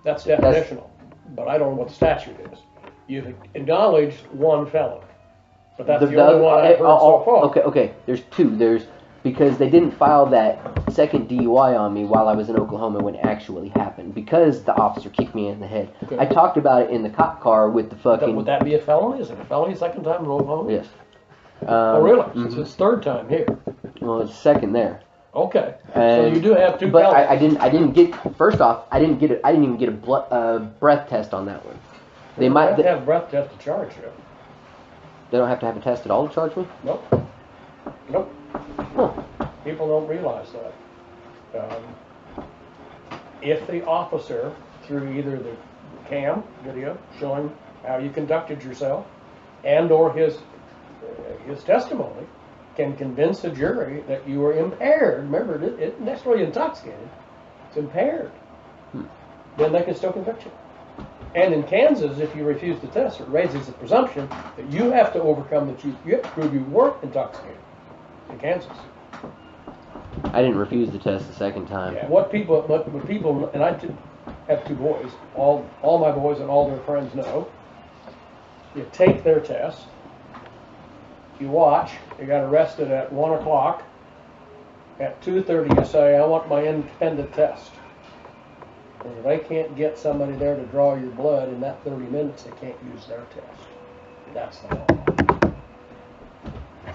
that's definitional. But I don't know what the statute is. You've acknowledged one felony, but that's the only one I've heard so far. Okay. There's 2. Because they didn't file that second DUI on me while I was in Oklahoma when it actually happened, because the officer kicked me in the head. Okay. I talked about it in the cop car with the fucking. Would that be a felony? Is it a felony second time in Oklahoma? Yes. Oh, really? Mhm. It's his third time here. Well, it's second there. Okay. So And- you do have 2 But felonies. I didn't get. First off, I didn't even get a breath test on that one. They You might. have to have a breath test to charge you. They don't have to have a test at all to charge me. Nope. Nope. Huh. People don't realize that. If the officer, through either the cam video showing how you conducted yourself, and or his testimony, can convince a jury that you were impaired. Remember, it isn't necessarily intoxicated; it's impaired. Then they can still convict you. And in Kansas, if you refuse to test, it raises the presumption that you have to overcome that you have to prove you weren't intoxicated in Kansas. I didn't refuse the test the second time. Yeah, what people, and I have 2 boys, all my boys and all their friends know, you take their test, you watch, you got arrested at 1 o'clock, at 2:30 you say, I want my independent test. And if they can't get somebody there to draw your blood in that 30 minutes, they can't use their test. That's the law.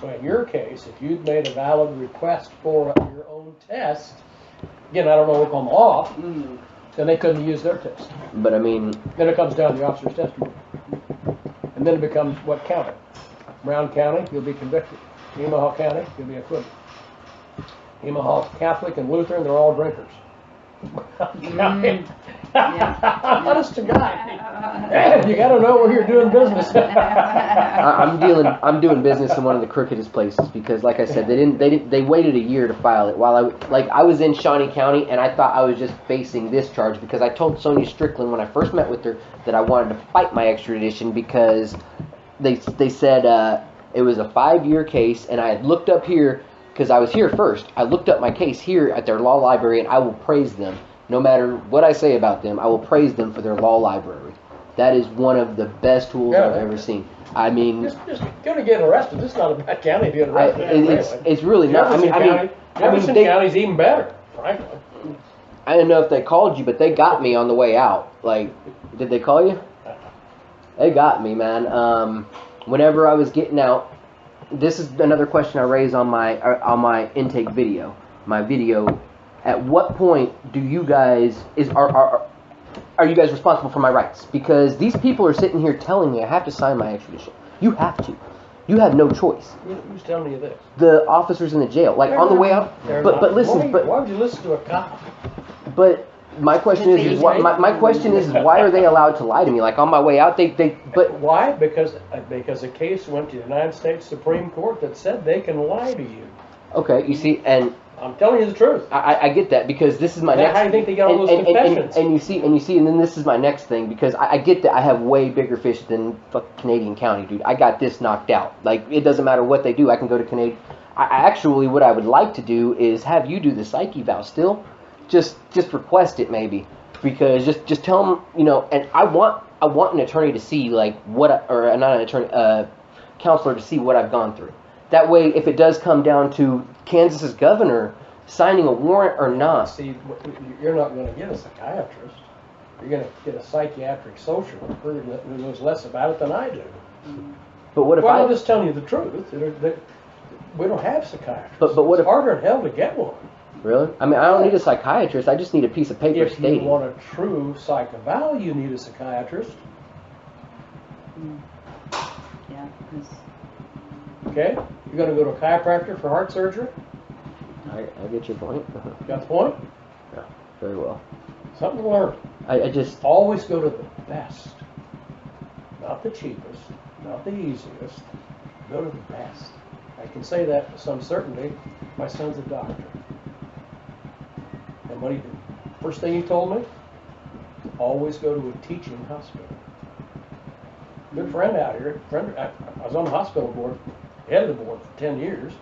So in your case, if you'd made a valid request for your own test, again, I don't know Oklahoma law, then they couldn't use their test. But I mean, Then it comes down to the officer's testimony. And then it becomes what county. Brown County, you'll be convicted. Nemaha County, you'll be acquitted. Nemaha Catholic and Lutheran, they're all drinkers. Honest to God. You gotta know where you're doing business. I'm doing business in one of the crookedest places because, like I said, they waited a year to file it. While I was in Shawnee County, and I thought I was just facing this charge because I told Sonia Strickland when I first met with her that I wanted to fight my extradition because they said it was a 5-year case, and I had looked up here because I was here first. I looked up my case here at their law library, and I will praise them. No matter what I say about them, I will praise them for their law library. That is one of the best tools I've ever seen. I mean, Just going to get arrested. This is not a bad county to get arrested. it's really not. Jefferson County's even better, frankly. I didn't know if they called you, but they got me on the way out. Like, did they call you? They got me, man. Whenever I was getting out, this is another question I raised on my intake video. My video. At what point do you guys are you guys responsible for my rights? Because these people are sitting here telling me I have to sign my extradition. You have to. You have no choice. Who's telling you this? The officers in the jail, like on the way out. But listen, why would you listen to a cop? But my question is why are they allowed to lie to me? Like on my way out, but Why? Because a case went to the United States Supreme Court that said they can lie to you. okay, you see, and I'm telling you the truth. I get that, because this is my Is that next. how you think they got all those confessions? And you see, and then this is my next thing, because I get that I have way bigger fish than fuck Canadian County, dude. I got this knocked out. Like, it doesn't matter what they do, I can go to Canadian. I actually, what I would like to do is have you do the psyche vow still. Just request it maybe, because just tell them, you know. And I want an attorney to see like or not an attorney, counselor to see what I've gone through. That way, if it does come down to Kansas's governor signing a warrant or not. See, you're not going to get a psychiatrist. You're going to get a psychiatric social worker who knows less about it than I do. But what if I'm just telling you the truth. We don't have psychiatrists. But what it's harder than hell to get one. Really? I mean, I don't need a psychiatrist. I just need a piece of paper stating. If you want a true psych eval, you need a psychiatrist. Yeah. Okay? You're going to go to a chiropractor for heart surgery? I get your point. Got the point? Yeah, very well. Something to learn. I just... Always go to the best. Not the cheapest. Not the easiest. Go to the best. I can say that with some certainty. My son's a doctor. And what first thing he told me, always go to a teaching hospital. Good friend out here. I was on the hospital board, head of the board for 10 years.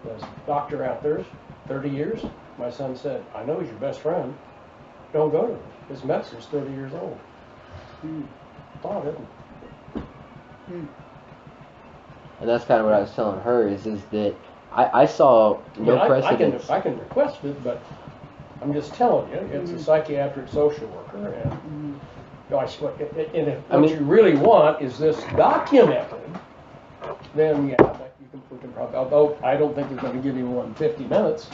Was a doctor out there, 30 years. My son said, I know he's your best friend. Don't go to him. His medicine's 30 years old. Thought it. And that's kind of what I was telling her, is that I saw no precedence. I can request it, but I'm just telling you, it's a psychiatric social worker, and gosh, what you really want is this documented, then yeah, we can probably, although I don't think we're going to give you one in 50 minutes.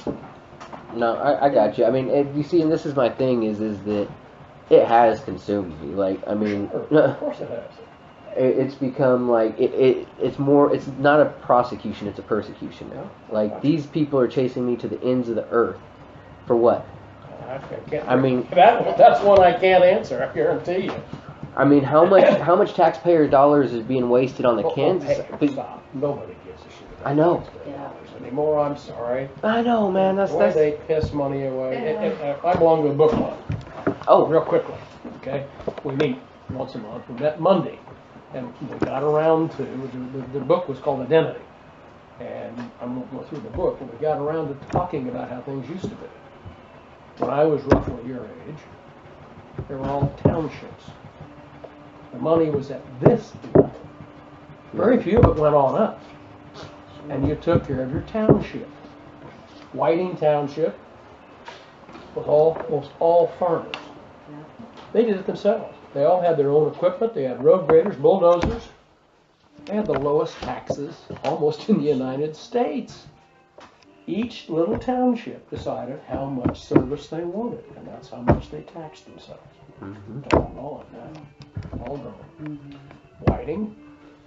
No, I got you. I mean, you see, and this is my thing, is that it has consumed me. Like, I mean... Sure, of course it has. It's become like it's more. It's not a prosecution; it's a persecution now. Like, these people are chasing me to the ends of the earth, for what? I mean, that's one I can't answer. I guarantee you. I mean, how much taxpayer dollars is being wasted on the Kansas? Stop. Nobody gives a shit about I know. taxpayer dollars anymore. I'm sorry. I know, man. That's they piss money away. I belong to a book club. Oh, real quickly. Okay, we meet once a month. We met Monday. And we got around to, the book was called Identity. And I'm going to go through the book, but we got around to talking about how things used to be. When I was roughly your age, they were all townships. The money was at this level. Very few of it went on up. And you took care of your township. Whiting Township was almost all farmers. They did it themselves. They all had their own equipment. They had road graders, bulldozers. They had the lowest taxes almost in the United States. Each little township decided how much service they wanted, and that's how much they taxed themselves. All gone. Whiting,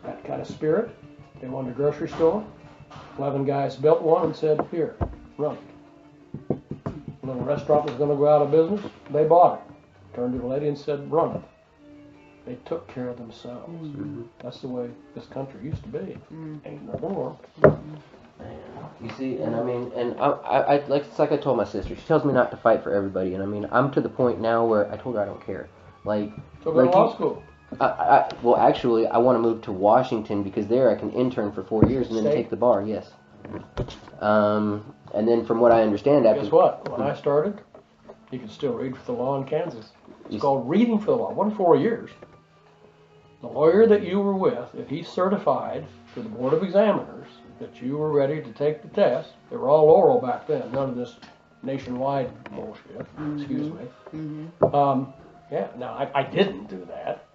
that kind of spirit. They wanted a grocery store. 11 guys built one and said, here, run it. A little restaurant was going to go out of business. They bought it. Turned to the lady and said, run it. They took care of themselves. That's the way this country used to be. Ain't nothing wrong. You see, and I mean, and I like, it's like I told my sister. She tells me not to fight for everybody, and I mean, I'm to the point now where I told her I don't care. Like, so go to law school. Well, actually, I want to move to Washington, because there I can intern for 4 years and then take the bar. Yes. And then from what I understand, after... Guess what? When I started, you could still read for the law in Kansas. It's called reading for the law. 1 to 4 years. The lawyer that you were with, if he certified to the Board of Examiners that you were ready to take the test, they were all oral back then, none of this nationwide bullshit, excuse me. Yeah, now I didn't do that.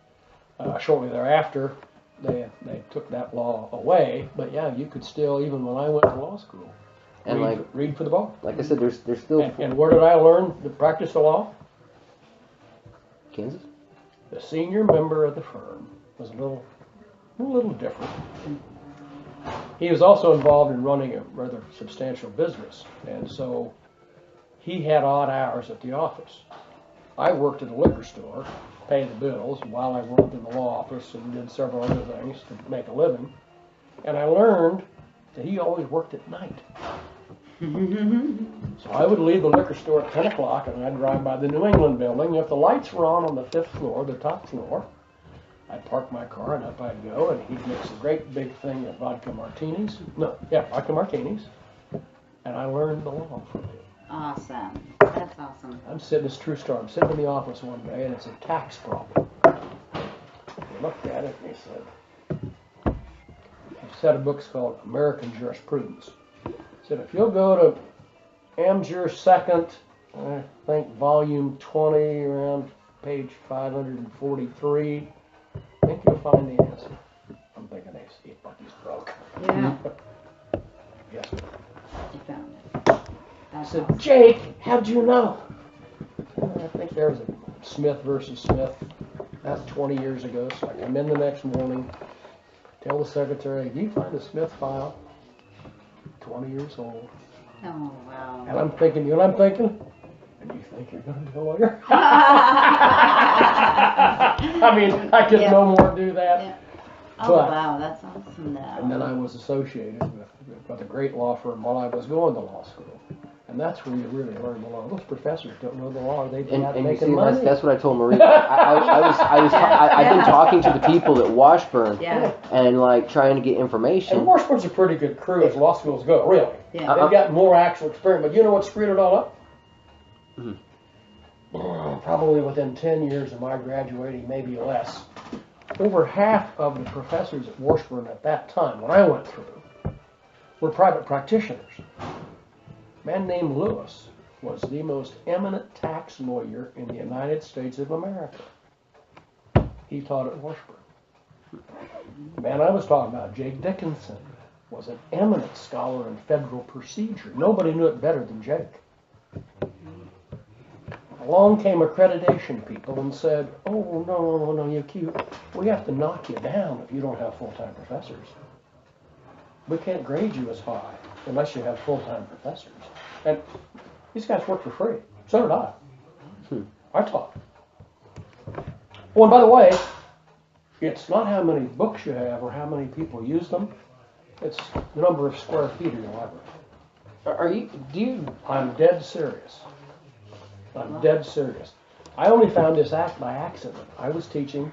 Shortly thereafter, they took that law away, but yeah, you could still, even when I went to law school, and read for the bar. Like I said, there's still... And where did I learn to practice the law? Kansas? The senior member of the firm was a little different. He was also involved in running a rather substantial business, and so he had odd hours at the office. I worked at a liquor store, paid the bills, while I worked in the law office and did several other things to make a living. And I learned that he always worked at night. So I would leave the liquor store at 10 o'clock and I'd drive by the New England building. If the lights were on the 5th floor, the top floor, I'd park my car and up I'd go, and he'd mix a great big thing of vodka martinis. Vodka martinis. And I learned the law from him. Awesome. That's awesome. I'm sitting, it's a true story, I'm sitting in the office one day and it's a tax problem. He looked at it and he said, a set of books called American Jurisprudence. He said, if you'll go to Amjur Second, I think volume 20, around page 543, I think you'll find the answer. I'm thinking, he's broke. Yeah. Yes. You found it. I That's said, awesome. Jake, how'd you know? I think there was a Smith versus Smith. That's 20 years ago. So I come in the next morning, tell the secretary, "Do you find the Smith file?" 20 years old. Oh, wow. And I'm thinking, you know what I'm thinking? And you think you're going to be a lawyer? I mean, I could no more do that. Yeah. Oh, But- wow, that's awesome, though. And then I was associated with a great law firm while I was going to law school. And that's where you really learn the law. Those professors don't know the law. They just out And you making see, money. that's what I told Marie. I've been talking to the people at Washburn Yeah. and like trying to get And information. Washburn's a pretty good crew as law schools go, really. Yeah. They've got more actual experience. But you know what screwed it all up? Mhm. Probably within 10 years of my graduating, maybe less. Over half of the professors at Washburn at that time, when I went through, were private practitioners. A man named Lewis was the most eminent tax lawyer in the United States of America. He taught at Washburn. The man I was talking about, Jake Dickinson, was an eminent scholar in federal procedure. Nobody knew it better than Jake. Along came accreditation people and said, "Oh, no, you're cute. We have to knock you down if you don't have full-time professors. We can't grade you as high unless you have full-time professors." And these guys work for free. So did I. I taught. Oh, and by the way, it's not how many books you have or how many people use them. It's the number of square feet in your library. I'm dead serious. I'm dead serious. I only found this act by accident. I was teaching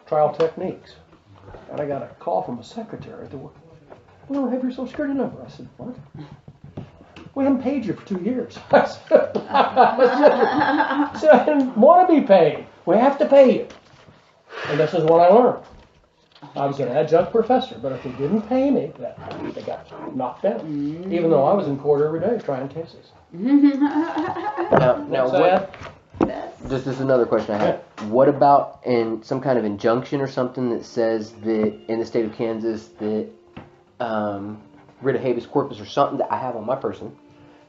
trial techniques, and I got a call from a secretary at the work. "We don't have your social security number." I said, "What?" "We haven't paid you for 2 years." I said, I didn't want to be paid. We have to pay you. And this is what I learned. I was an adjunct professor, but if they didn't pay me, they got knocked down. Even though I was in court every day trying cases. Now what? This is another question I have. What about in some kind of injunction or something that says that in the state of Kansas that writ of habeas corpus or something that I have on my person,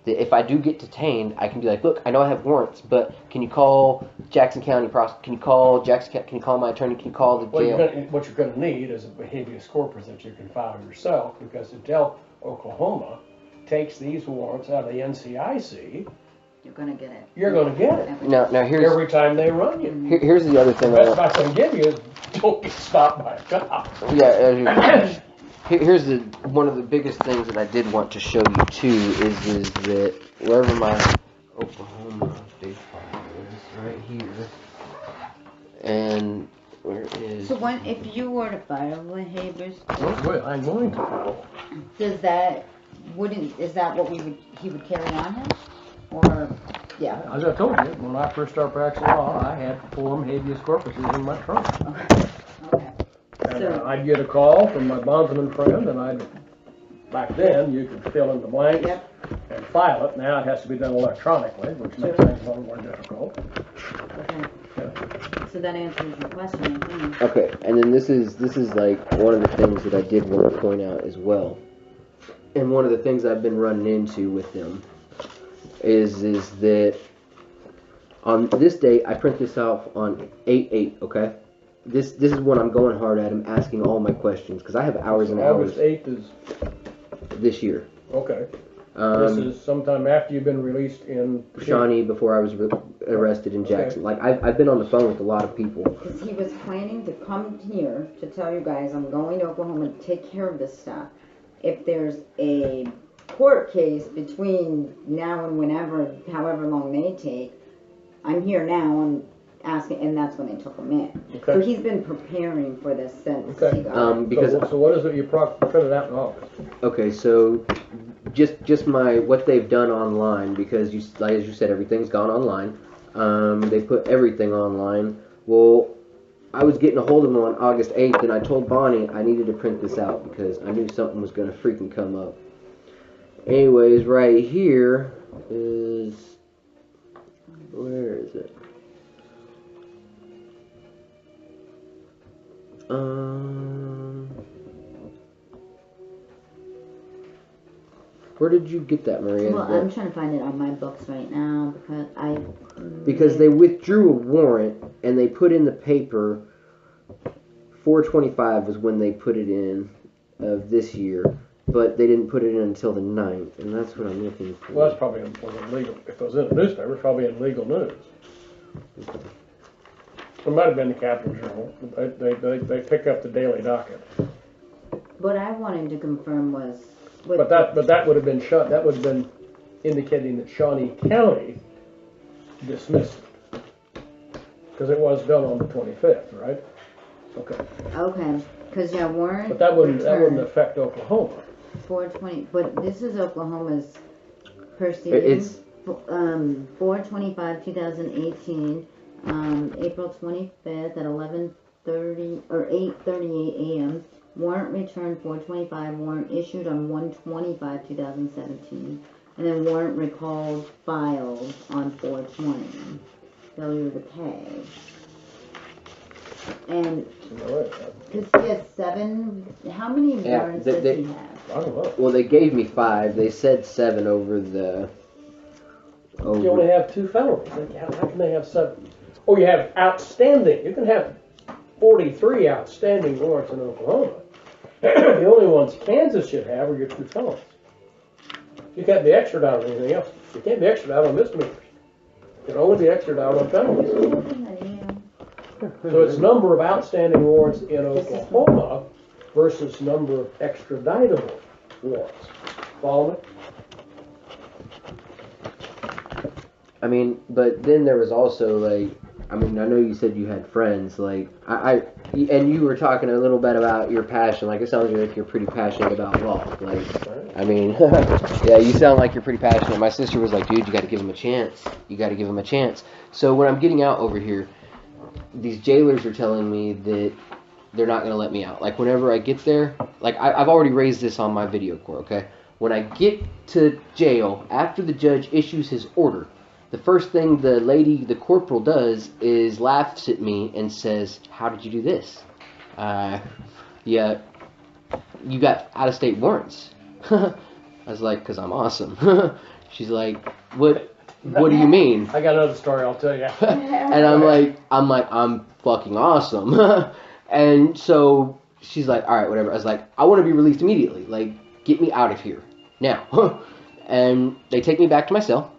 that if I do get detained, I can be like, "Look, I know I have warrants, but can you call Jackson County Can you call Can you call my attorney? Can you call the jail?" What you're going to need is a habeas corpus that you can file yourself, because until Oklahoma takes these warrants out of the NCIC, You're going to get it. you're going to get it Now here's every time they run you. here's the other thing. The best I can give you is don't get stopped by a cop. Here's one of the biggest things that I did want to show you too is that wherever my Oklahoma state file is, right here, and where is? So if you were to file a habeas, I'm going to. is that what he would carry on him? Or, yeah. As I told you, when I first started practicing law, I had form habeas corpus in my trunk. Okay. And So- I'd get a call from my bondsman friend, and back then, you could fill in the blanks Yep. and file it. Now it has to be done electronically, which makes things a little more difficult. Okay. So that answers your question, I think. Okay, and then this is like one of the things that I did want to point out as well, and one of the things I've been running into with them is that on this date I print this off on 8/8. Okay, this is when I'm going hard at him, asking all my questions because I have hours and hours. August 8th is, This year. okay. This is sometime after you've been released in Shawnee before I was arrested in Jackson. Like I've been on the phone with a lot of people. Because he was planning to come here to tell you guys, I'm going to Oklahoma to take care of this stuff. If there's a court case between now and whenever, however long they take. I'm here now, I'm asking, and that's when they took him in. Okay. So he's been preparing for this since Okay. he got Because So what is it you printed out in August? okay, so just my what they've done online, because like as you said, everything's gone online. They put everything online. Well, I was getting a hold of them on August 8th, and I told Bonnie I needed to print this out because I knew something was gonna freaking come up. Anyways, right here is, where is it? Where did you get that, Maria? Well, I'm trying to find it on my books right now Because they withdrew a warrant and they put in the paper 4/25 was when they put it in of this year, but they didn't put it in until the 9th, and that's what I'm looking for. Well, that's probably was illegal. If it was in the newspaper, it's probably in legal news. It might have been the Capital Journal. They pick up the daily docket. What I wanted to confirm was. But that would have been that would have been indicating that Shawnee County dismissed it. Because it was done on the 25th, right? Okay. Okay, because warrant. But that wouldn't affect Oklahoma. 420, but this is Oklahoma's proceedings. It's 4/25/2018, April 25th at 11:30 or 8:38 a.m. Warrant returned 4/25. Warrant issued on 1/25/2017, and then warrant recalled filed on 4/20. Failure to pay. And because he has 7, how many warrants does he have? I don't know. Well, they gave me 5. They said 7 over the. You only have 2 felonies. How can they have 7? Oh, you have outstanding. You can have 43 outstanding warrants in Oklahoma. The only ones Kansas should have are your 2 felonies. You can't be extradited on anything else. You can't be extradited on misdemeanors. You can only be extradited on felonies. So it's number of outstanding warrants in Oklahoma versus number of extraditable warrants. Follow me? I mean, but then there was also I know you said you had friends, and you were talking a little bit about your passion. Like, it sounds like you're pretty passionate about law. Yeah, you sound like you're pretty passionate. My sister was like, dude, you got to give him a chance. You got to give him a chance. So when I'm getting out over here, these jailers are telling me that they're not going to let me out. Like, whenever I get there, I've already raised this on my video court, okay? When I get to jail, after the judge issues his order, the first thing the corporal does is laughs at me and says, how did you do this? Yeah, you got out-of-state warrants. I was like, because I'm awesome. She's like, what do you mean? I got another story I'll tell you. And I'm fucking awesome. And so she's like, all right, whatever. I was like, I want to be released immediately. Like, get me out of here now. And they take me back to my cell.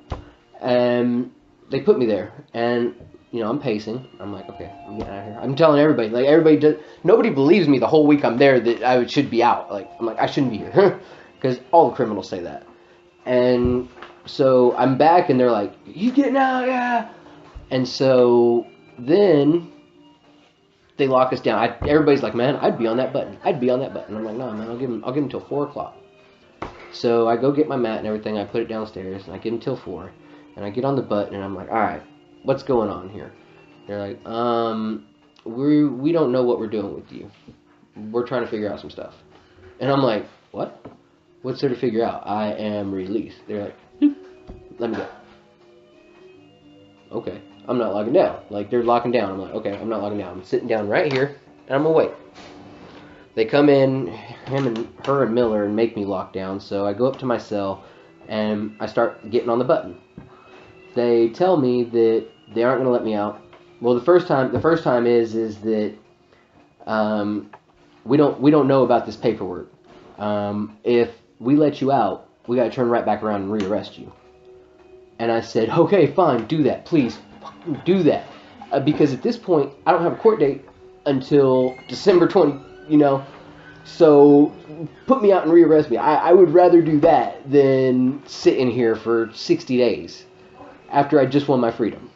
And they put me there, and I'm pacing. I'm like, okay, I'm getting out of here. I'm telling everybody, nobody believes me the whole week I'm there that I should be out. I'm like, I shouldn't be here, because all the criminals say that. And so I'm back, and they're like, you getting out, yeah. And so then they lock us down. Everybody's like, man, I'd be on that button. I'm like, no, man, I'll give them till 4:00. So I go get my mat and everything. I put it downstairs, and I give them till 4. And I get on the button, and I'm like, all right, what's going on here? They're like, we don't know what we're doing with you. We're trying to figure out some stuff. And I'm like, what? What's there to figure out? I am released. They're like, let me go. Okay, I'm not logging down. They're locking down. I'm like, okay, I'm not logging down. I'm sitting down right here, and I'm gonna wait. They come in, her and Miller, and make me lock down. So I go up to my cell, and I start getting on the button. They tell me that they aren't going to let me out. Well, the first time is that we don't know about this paperwork. If we let you out, we got to turn right back around and rearrest you. And I said, okay, fine, do that, please, do that, because at this point I don't have a court date until December 20. So put me out and rearrest me. I would rather do that than sit in here for 60 days after I just won my freedom.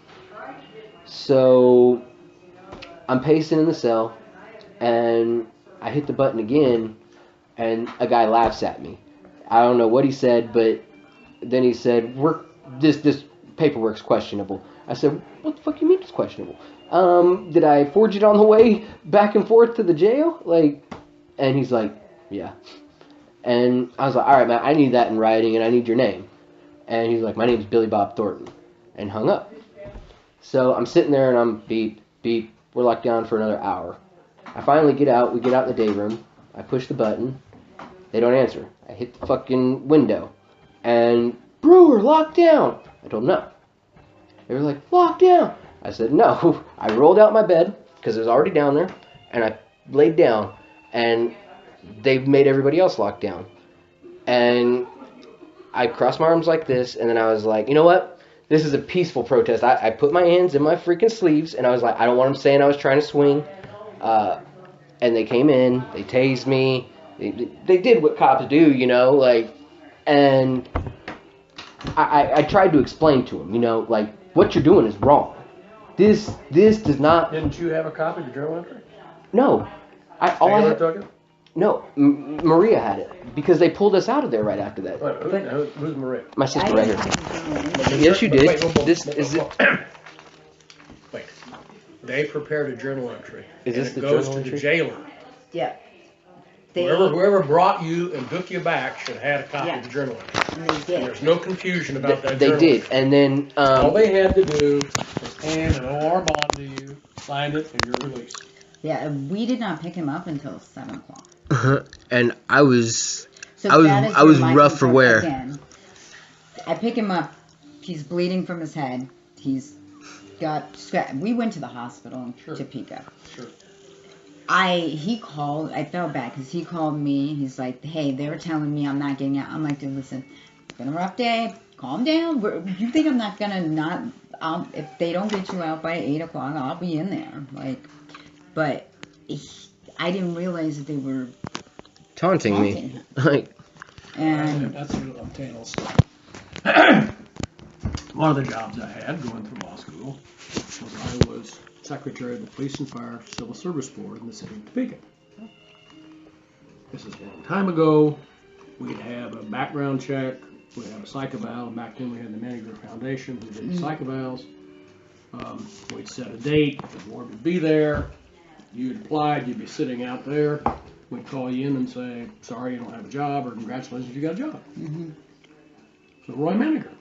So I'm pacing in the cell, and I hit the button again, and a guy laughs at me. I don't know what he said, but then he said, this paperwork's questionable. I said, what the fuck you mean it's questionable? Did I forge it on the way back and forth to the jail? And he's like, yeah. And I was like, all right, man, I need that in writing, and I need your name. And he's like, my name's Billy Bob Thornton, and hung up. So I'm sitting there, and I'm beep, beep. We're locked down for another hour. I finally get out. We get out in the day room. I push the button. They don't answer. I hit the fucking window. And, Brewer, locked down. I told them no. They were like, locked down. I said, no. I rolled out my bed, because it was already down there, and I laid down. And they made everybody else lock down. And I crossed my arms like this, and then I was like, you know what? This is a peaceful protest. I put my hands in my freaking sleeves, and I was like, I don't want them saying I was trying to swing. And they came in, they tased me. They did what cops do, you know, like, and I tried to explain to them, you know, like, what you're doing is wrong. This does not... Didn't you have a copy of your journal entry? No. No, Maria had it because they pulled us out of there right after that. Who's Maria? My sister right here. Yes, you did. This is it. Wait. They prepared a journal entry. Is this the goes journal to entry? the jailer. Yep. Whoever brought you and took you back should have had a copy of the journal entry. And they did. There's no confusion about that. They journal did, entry. and then All they had to do was hand an OR bond to you, sign it, and you're released. Yeah, we did not pick him up until 7 o'clock. and I was So I that was is where my rough for concern- wear. Again, I pick him up. He's bleeding from his head. He's got scratch. We went to the hospital in Sure. Topeka. Sure. He called. I felt bad because he called me. He's like, "Hey, they were telling me I'm not getting out." I'm like, "Dude, listen, it's been a rough day. Calm down. You think I'm not gonna not? If they don't get you out by 8 o'clock, I'll be in there." Like, but I didn't realize that they were Taunting me. him. Like, And that's what Taylor stuff. One of the jobs I had going through law school was I was secretary of the Police and Fire Civil Service Board in the city of Topeka. This is a long time ago. We'd have a background check. We'd have a psych eval. Back then we had the Manager Foundation who did the psych evals. We'd set a date. The board would be there. You'd applied. You'd be sitting out there. We'd call you in and say, sorry, you don't have a job, or congratulations, you got a job. Mm-hmm. So Roy Meniger,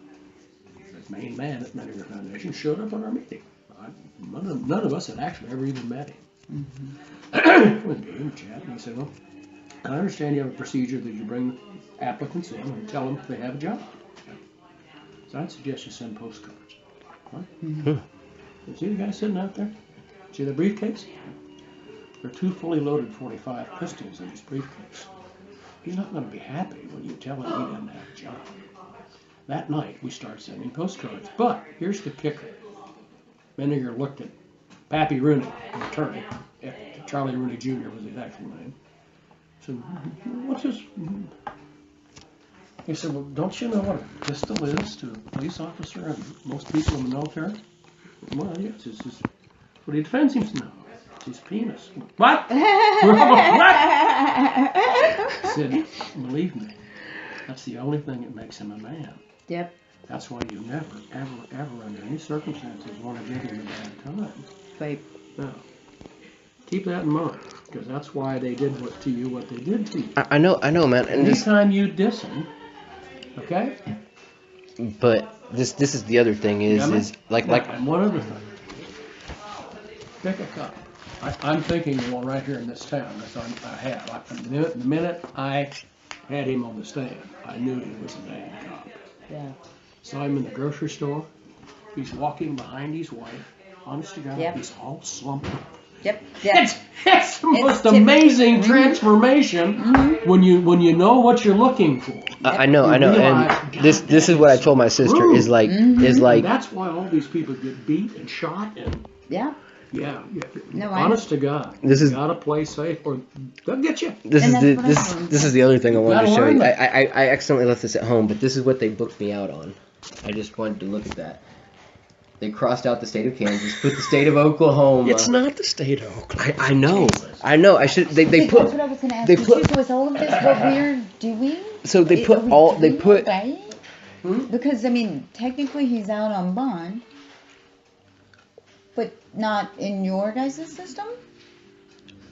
the main man at Meniger Foundation, showed up at our meeting. None of us had actually ever even met him. Mm-hmm. We gave him a chat, and he said, well, I understand you have a procedure that you bring applicants in and tell them if they have a job. So I'd suggest you send postcards. Right? Mm-hmm. See the guy sitting out there? See the briefcase? There are 2 fully loaded .45 pistols in his briefcase. He's not going to be happy when you tell him he doesn't have a job. That night, we started sending postcards. But here's the kicker. Meniger looked at Pappy Rooney, an attorney. Charlie Rooney Jr. was his actual name. Said, what's this? He said, well, don't you know what a pistol is to a police officer and most people in the military? Well, yes, it's just what he defends him. No, it's his penis. What? What? He said, believe me, that's the only thing that makes him a man. Yep. That's why you never, ever, ever, under any circumstances, want to give him a bad time. Right. Now, keep that in mind, because that's why they did what they did to you. I know, man. And Anytime you diss him, okay? but this is the other thing is like And one other thing. Pick a cop. I'm thinking of one right here in this town. I have. The minute I had him on the stand, I knew he was a bad cop. Yeah. Saw him in the grocery store. He's walking behind his wife. Honest to God, Yep. he's all slumped up. Yep. Yep. It's the most typical. amazing transformation when you know what you're looking for. I know, You and realize, this is what I told my sister is like And that's why all these people get beat and shot and Yeah. Yeah. No, Honest to God. This is- You gotta play safe or they'll get you. This And is that's what I this learned. this is the other thing I wanted to gotta show learn you. that. I accidentally left this at home, but this is what they booked me out on. I just wanted to look at that. They crossed out the state of Kansas, put the state of Oklahoma. It's not the state of Oklahoma. I know. I know. I should. They See, put. that's what I was going to ask they you put- too. So is all of this what we're doing? So they Are put we all. They doing put. it right? Because I mean, technically he's out on bond, but not in your guys' system.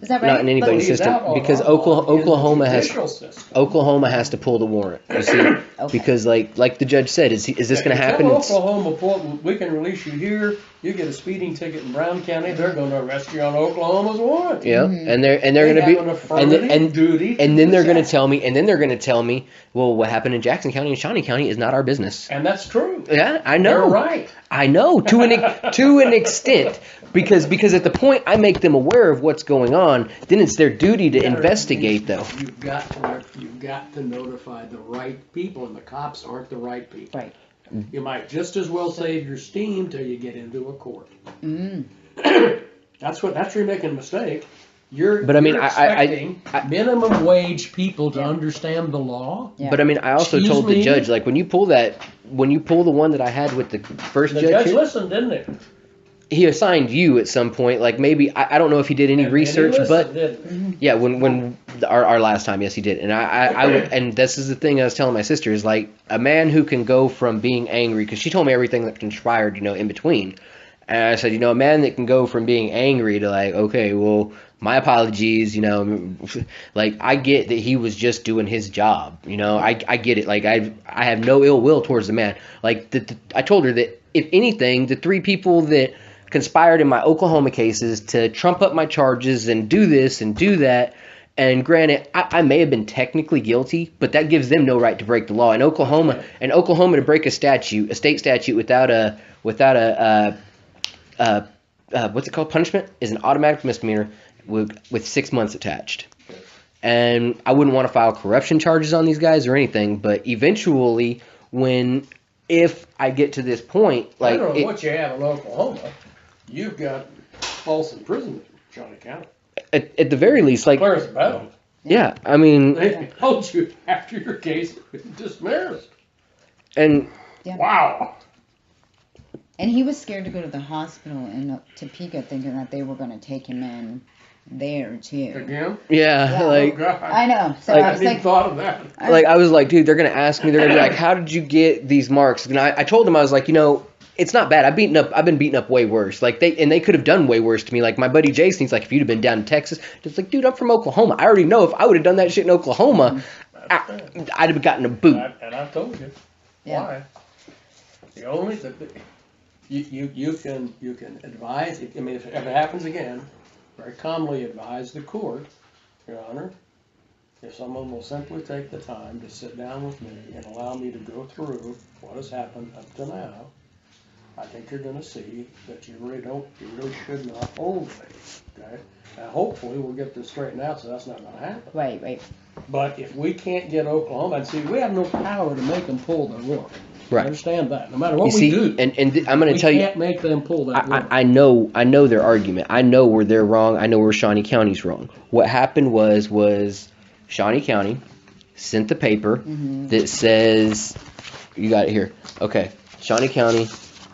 Is that right? Not in anybody's He's system out on because our law in the Oklahoma has. judicial system. Oklahoma has to pull the warrant. You see, because like the judge said, is this going to happen? Tell It's- Oklahoma, we can release you here. You get a speeding ticket in Brown County. They're going to arrest you on Oklahoma's warrant. Yeah, and they're They going to have an be affirmative duty. and then they're going to protect. tell me, well, what happened in Jackson County and Shawnee County is not our business. And that's true. Yeah, I know. You're right. I know to an extent because at the point I make them aware of what's going on, then it's their duty to investigate though. You've got to notify the right people, and the cops aren't the right people. Right. You might just as well save your steam till you get into a court. Mm. That's where you're making a mistake. You're But I mean, you're I- expecting minimum wage people to understand the law. Yeah. But I mean, I also Excuse told the me? judge like when you pull the one that I had with the first The judge judge here, listened, didn't he? he assigned you at some point. Like maybe I don't know if he did any And he research, listened, but didn't he? yeah, when our last time, yes, he did. And I would, and this is the thing I was telling my sister is like a man who can go from being angry because she told me everything that transpired, in between. And I said, a man that can go from being angry to like, okay, well, my apologies, like I get that he was just doing his job, I get it. Like I have no ill will towards the man. Like I told her that if anything, the three people that conspired in my Oklahoma cases to trump up my charges and do this and do that. And granted, I may have been technically guilty, but that gives them no right to break the law. In Oklahoma, to break a state statute without a what's it called? Punishment is an automatic misdemeanor with 6 months attached. And I wouldn't want to file corruption charges on these guys or anything, but eventually, if I get to this point, like I don't know what you have in Oklahoma. You've got false imprisonment in Shawnee County. at the very least, like Clear as a bell. yeah, I mean, They held you after your case was dismissed. and Yeah. Wow. And he was scared to go to the hospital in Topeka, thinking that they were going to take him in there too. Again? yeah, Yeah. like. Oh, God. I know. So Like- I I was hadn't even like, thought of that. Like I was like, dude, they're gonna ask me. They're gonna be like, how did you get these marks? And I told them I was like, it's not bad. I've been beaten up way worse. Like they could have done way worse to me. Like my buddy Jason, he's like, if you'd have been down in Texas, it's like, dude, I'm from Oklahoma. I already know if I would have done that shit in Oklahoma, I'd have gotten a boot. And I've told you Yeah. why. The only you can advise. I mean, if it happens again, very calmly advise the court, Your Honor. If someone will simply take the time to sit down with me and allow me to go through what has happened up to now, I think you're going to see that you really should not hold me. Okay. Now, hopefully, we'll get this straightened out, so that's not going to happen. right. But if we can't get Oklahoma, and see, we have no power to make them pull the rug. Right. Understand that. No matter what You see, we do, I'm gonna we tell you. can't make them pull that rug. I know their argument. I know where they're wrong. I know where Shawnee County's wrong. What happened was Shawnee County sent the paper that says, you got it here. Okay. Shawnee County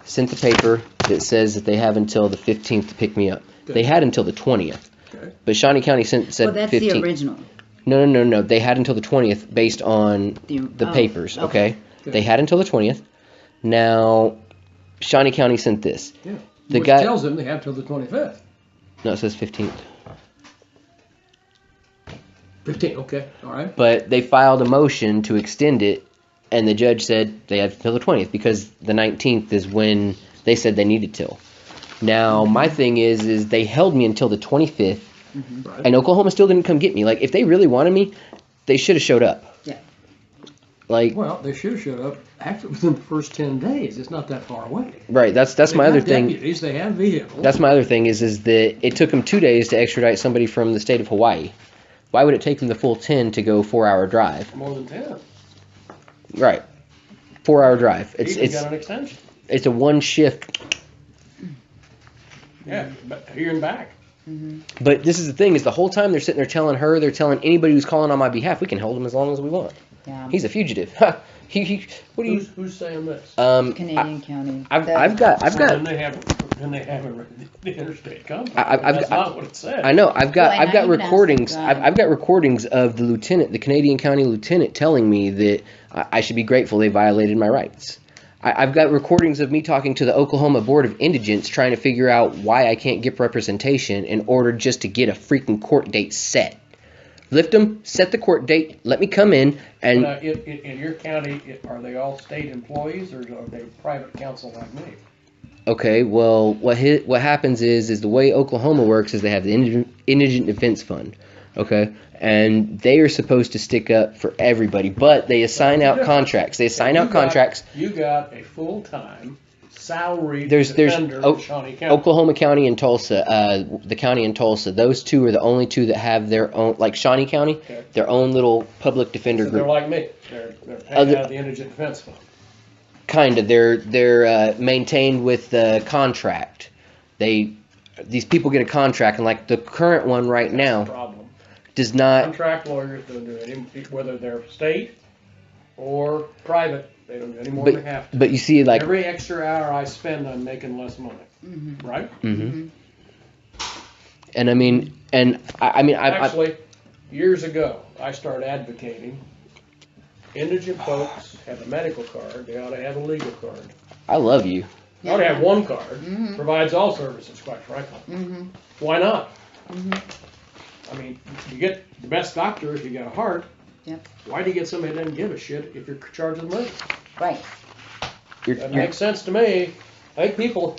sent the paper that says that they have until the 15th to pick me up. Good. They had until the 20th. Okay. But Shawnee County said Well, that's 15th. the original. No. They had until the 20th based on the oh, papers, okay? Good. They had until the 20th. Now, Shawnee County sent this. Yeah. The Which guy- tells them they have till the 25th. No, it says 15th. 15, okay, all right. But they filed a motion to extend it, and the judge said they have until the 20th because the 19th is when they said they needed till. Now, my thing is they held me until the 25th, Right. and Oklahoma still didn't come get me. Like, if they really wanted me, they should have showed up. Yeah. Like, Well, they should have showed up actually within the first 10 days. It's not that far away. right, that's They my got other thing. Deputies, they have vehicles. That's my other thing is that it took them 2 days to extradite somebody from the state of Hawaii. Why would it take them the full 10 to go 4-hour drive? More than 10. Right. 4-hour drive. Even got an extension. It's a one shift. Yeah, but here and back. But this is the thing: is the whole time they're sitting there telling her, they're telling anybody who's calling on my behalf, we can hold him as long as we want. Yeah. He's a fugitive. What do you? Who's saying this? Canadian County. I've got. Then they haven't read the interstate compact. That's not what it said. I know. I've got. Well, and I've got I even asked recordings. the guy. I've got recordings of the lieutenant, the Canadian County lieutenant, telling me that I should be grateful they violated my rights. I've got recordings of me talking to the Oklahoma Board of Indigents, trying to figure out why I can't get representation in order just to get a freaking court date set. Lift them, set the court date, let me come in, and In your county, are they all state employees or are they private counsel like me? okay. Well, what happens is the way Oklahoma works is they have the Indigent Defense Fund, okay, and they are supposed to stick up for everybody, but they assign out contracts. They assign out contracts. You got a full-time salaried There's defender in Shawnee County. Oklahoma County and Tulsa, the county in Tulsa. Those two are the only two that have their own, like Shawnee County, Okay. their own little public defender So they're group. like me. They're paid Other- out of the Indigent Defense Fund. Kinda, they're maintained with the contract. These people get a contract, and like the current one right now Problem. does not. Contract lawyers don't do any, whether they're state or private, they don't do any more But than they have to. but you see, like, Every extra hour I spend, I'm making less money. Right? and I mean, I Actually, years ago, I started advocating indigent folks have a medical card, they ought to have a legal card. I love you. They ought to have one card, provides all services, quite frankly. Why not? I mean, you get the best doctor if you got a heart. Yep. Why do you get somebody that doesn't give a shit if you're charged with murder? Right. That makes sense to me. I think people,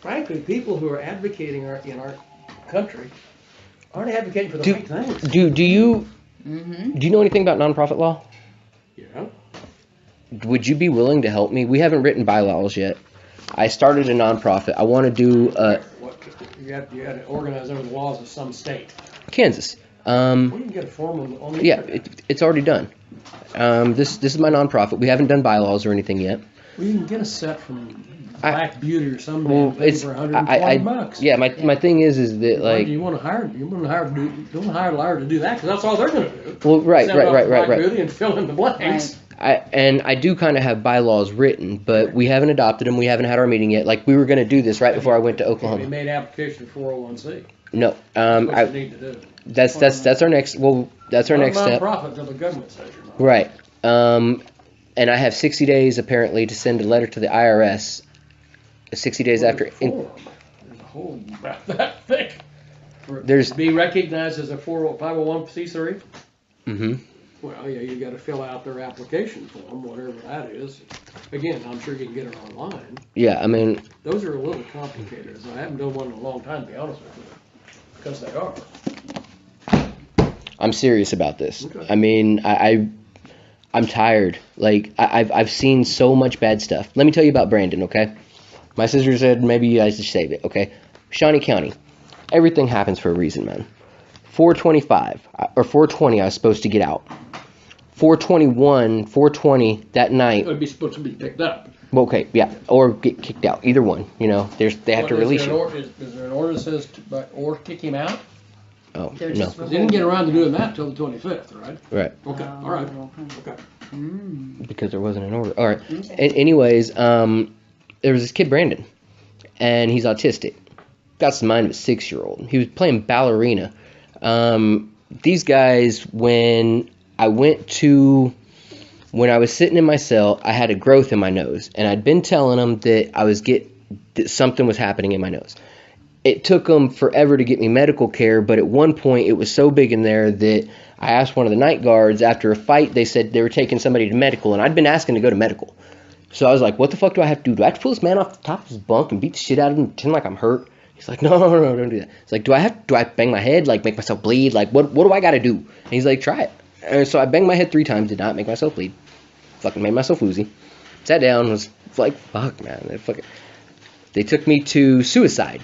frankly, people who are advocating in our country aren't advocating for the right things. Do you know anything about nonprofit law? Yeah. Would you be willing to help me? We haven't written bylaws yet. I started a nonprofit. I want to do What, you had to organize under the laws of some state. Kansas. We can get a form on the Yeah, internet. it's already done. This is my nonprofit. We haven't done bylaws or anything yet. Well, you can get a set from Black Beauty or some Well, damn thing it's for $120. yeah. My thing is that Why like do you want to hire? You want to hire? Don't hire a lawyer to do that because that's all they're going to do. well right Send off to Black right. Beauty and fill in the blanks. I do kind of have bylaws written, but we haven't adopted them. We haven't had our meeting yet. Like we were going to do this right before I went to We Oklahoma. made application for 401c. No, That's what you need to do. that's our next. Well, that's our next step. Nonprofit until the government says you're not. Right. And I have 60 days apparently to send a letter to the IRS. 60 days after. There's a whole about that thick. There's- To be recognized as a 501c3. Mm-hmm. Well, yeah, you got to fill out their application form, whatever that is. Again, I'm sure you can get it online. Yeah, I mean, Those are a little complicated. I haven't done one in a long time, to be honest with you, because they are. I'm serious about this. Okay. I mean, I'm tired. Like I've seen so much bad stuff. Let me tell you about Brandon, okay? My sister said maybe you guys should save it, okay? Shawnee County. Everything happens for a reason, man. 4:25 or 4:20 I was supposed to get out. 4:20 that night. It would be supposed to be picked up. Well, okay, yeah, or get kicked out. Either one, you know. They have to release you. Is there an order that says or kick him out? Oh, They're no. just They didn't get around to doing that until the 25th, right? Right. Okay, all right. Okay. Because there wasn't an order. All right. Anyways, there was this kid Brandon, and he's autistic. Got the mind of a 6-year-old. He was playing ballerina. These guys, when I was sitting in my cell, I had a growth in my nose, and I'd been telling them that that something was happening in my nose. It took them forever to get me medical care, but at one point it was so big in there that I asked one of the night guards after a fight. They said they were taking somebody to medical, and I'd been asking to go to medical. So I was like, what the fuck do I have to do? Do I have to pull this man off the top of his bunk and beat the shit out of him and pretend like I'm hurt? He's like, no, don't do that. It's like, do I bang my head, like make myself bleed? Like, what do I got to do? And he's like, try it. And so I banged my head 3 times, did not make myself bleed. Fucking made myself woozy. Sat down, was like, fuck, man. They took me to suicide.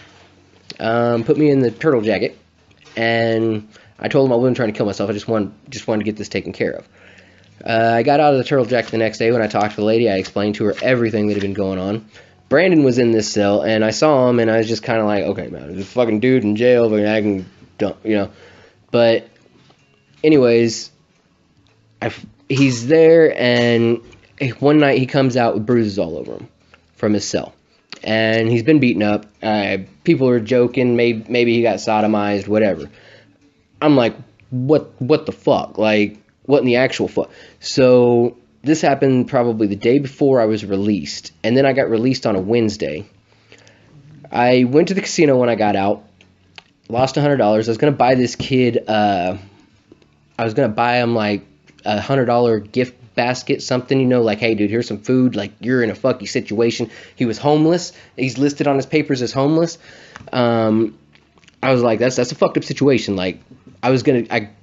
Put me in the turtle jacket, and I told them I wasn't trying to kill myself. I just wanted to get this taken care of. I got out of the turtle jacket the next day. When I talked to the lady, I explained to her everything that had been going on. Brandon was in this cell, and I saw him, and I was just kind of like, okay, man, there's a fucking dude in jail, but I can, But, anyways, he's there, and one night he comes out with bruises all over him from his cell. And he's been beaten up. People are joking, maybe he got sodomized, whatever. I'm like, what the fuck? Like, what in the actual fuck? So this happened probably the day before I was released, and then I got released on a Wednesday. I went to the casino when I got out, lost $100. I was gonna buy this kid. I was gonna buy him like $100 gift basket, something, like, hey dude, here's some food, like, you're in a fucky situation. He was homeless. He's listed on his papers as homeless. I was like, that's a fucked up situation. Like, I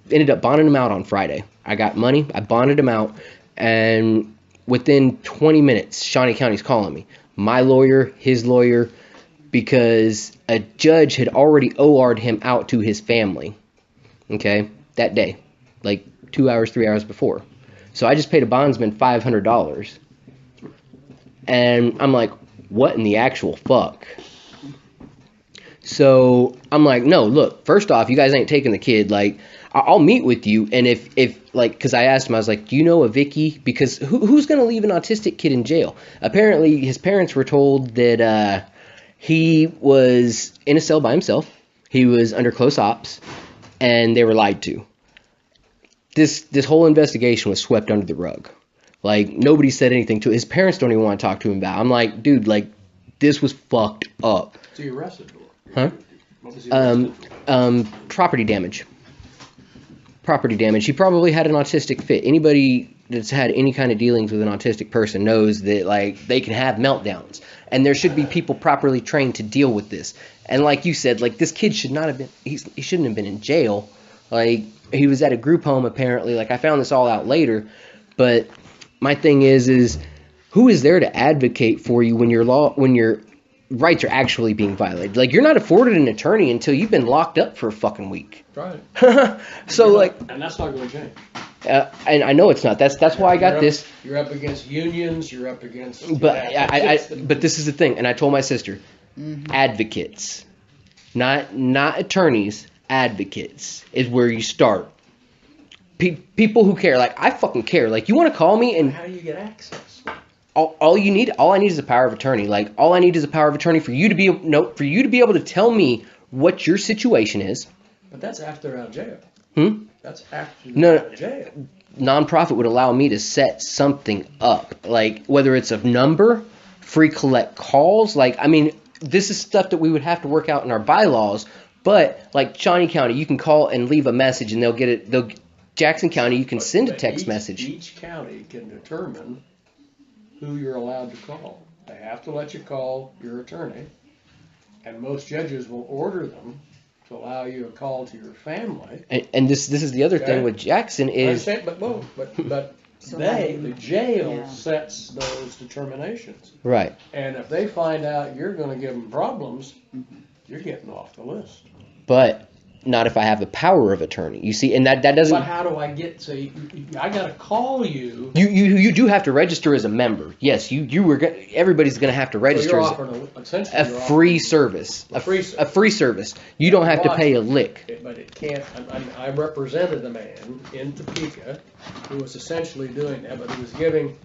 ended up bonding him out on Friday. I got money, I bonded him out, and within 20 minutes, Shawnee County's calling me. My lawyer, his lawyer, because a judge had already OR'd him out to his family, okay, that day, like 2 hours, 3 hours before. So I just paid a bondsman $500. And I'm like, what in the actual fuck? So I'm like, no, look, first off, you guys ain't taking the kid. Like, I'll meet with you. And if like, because I asked him, I was like, do you know a Vicky? Because who's going to leave an autistic kid in jail? Apparently, his parents were told that he was in a cell by himself. He was under close ops. And they were lied to. This whole investigation was swept under the rug. Like, nobody said anything to his parents. Don't even want to talk to him about it. I'm like, dude, like, this was fucked up. So you arrested for? Huh? What was he arrested for? Property damage. Property damage. He probably had an autistic fit. Anybody that's had any kind of dealings with an autistic person knows that, like, they can have meltdowns. And there should be people properly trained to deal with this. And like you said, like, this kid should not have been, he shouldn't have been in jail. Like, he was at a group home, apparently. Like, I found this all out later. But my thing is who is there to advocate for you when your rights are actually being violated? Like, you're not afforded an attorney until you've been locked up for a fucking week. Right. So, like... And that's not going to change. And I know it's not. That's why I got this. You're up against unions. You're up against... But but this is the thing. And I told my sister, advocates. Not attorneys. Advocates is where you start. People who care. Like, I fucking care. Like, you want to call me and... How do you get access? All I need is a power of attorney. Like, all I need is a power of attorney for you to be able to tell me what your situation is. But that's after they're out of jail. That's after No, out of jail. Nonprofit would allow me to set something up. Like, whether it's a number, free collect calls. Like, I mean, this is stuff that we would have to work out in our bylaws. But, like, Shawnee County, you can call and leave a message and they'll get it. Jackson County, you can send a text message. Each county can determine who you're allowed to call. They have to let you call your attorney. And most judges will order them to allow you a call to your family. And this is the other thing with Jackson is... But So the jail yeah. sets those determinations. Right. And if they find out you're going to give them problems, you're getting off the list. But not if I have the power of attorney. You see, and that doesn't... But how do I get, say, I got to call you. You do have to register as a member. Yes, everybody's going to have to register So you're as offering essentially a free service. A free service. You don't have to pay a lick. But it can't, I represented a man in Topeka who was essentially doing that, but he was giving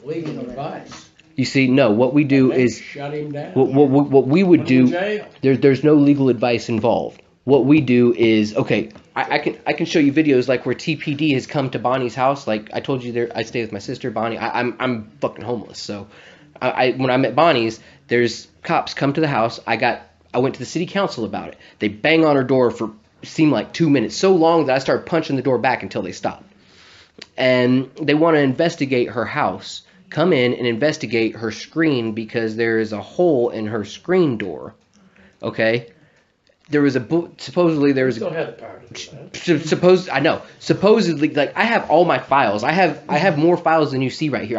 legal advice. You see, no, what we do is... Shut him down. What we would Put him in do... jail. There's no legal advice involved. What we do is, okay, I can show you videos like where TPD has come to Bonnie's house. Like I told you, there I stay with my sister Bonnie. I'm fucking homeless, so when I'm at Bonnie's, there's cops come to the house. I went to the city council about it. They bang on her door for seemed like 2 minutes, so long that I started punching the door back until they stopped. And they want to investigate her house. Come in and investigate her screen because there is a hole in her screen door. Okay. There was supposedly there was You still have the power to do that. I know. Supposedly, like, I have all my files. I have more files than you see right here.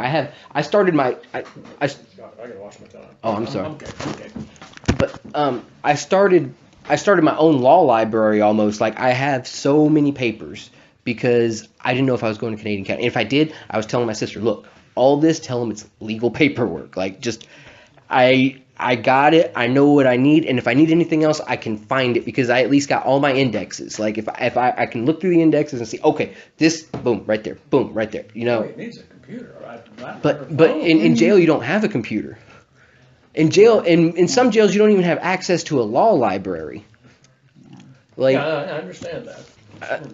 I started my God, I gotta watch my time. Oh, I'm sorry. I'm okay. But I started my own law library almost. Like, I have so many papers because I didn't know if I was going to Canadian County. And if I did, I was telling my sister, look, all this, tell them it's legal paperwork. Like, just I got it. I know what I need, and if I need anything else, I can find it because I at least got all my indexes. Like if I can look through the indexes and see, okay, this boom right there, boom right there. You know. It needs a computer. But in jail you don't have a computer. In jail, in some jails you don't even have access to a law library. Like. Yeah, I understand that.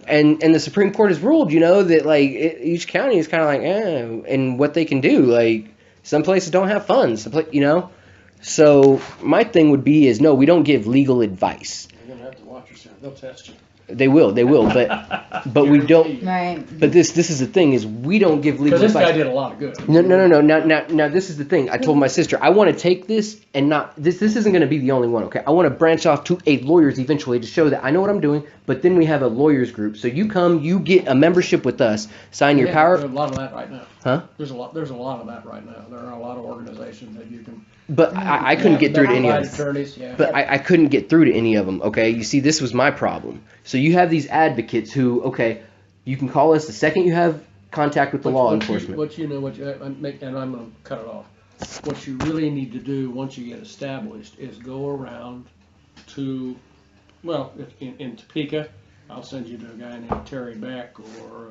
And the Supreme Court has ruled, you know, that like each county is kind of like, and what they can do. Like some places don't have funds, you know. So my thing would be is no, we don't give legal advice. You're gonna have to watch yourself. They'll test you. They will, but we don't. Right. But this is the thing is we don't give legal Because this advice. guy did a lot of good. No. Now this is the thing. I told my sister I want to take this and not this isn't going to be the only one. Okay, I want to branch off to a lawyers eventually to show that I know what I'm doing. But then we have a lawyers group. So you come, you get a membership with us, sign your power. There's a lot of that right now. Huh? There's a lot of that right now. There are a lot of organizations that you can. But I couldn't get through to any of them. Attorneys, yeah. But I couldn't get through to any of them, okay? You see, this was my problem. So you have these advocates who, okay, you can call us the second you have contact with the law enforcement. And I'm going to cut it off. What you really need to do once you get established is go around to, well, in Topeka, I'll send you to a guy named Terry Beck or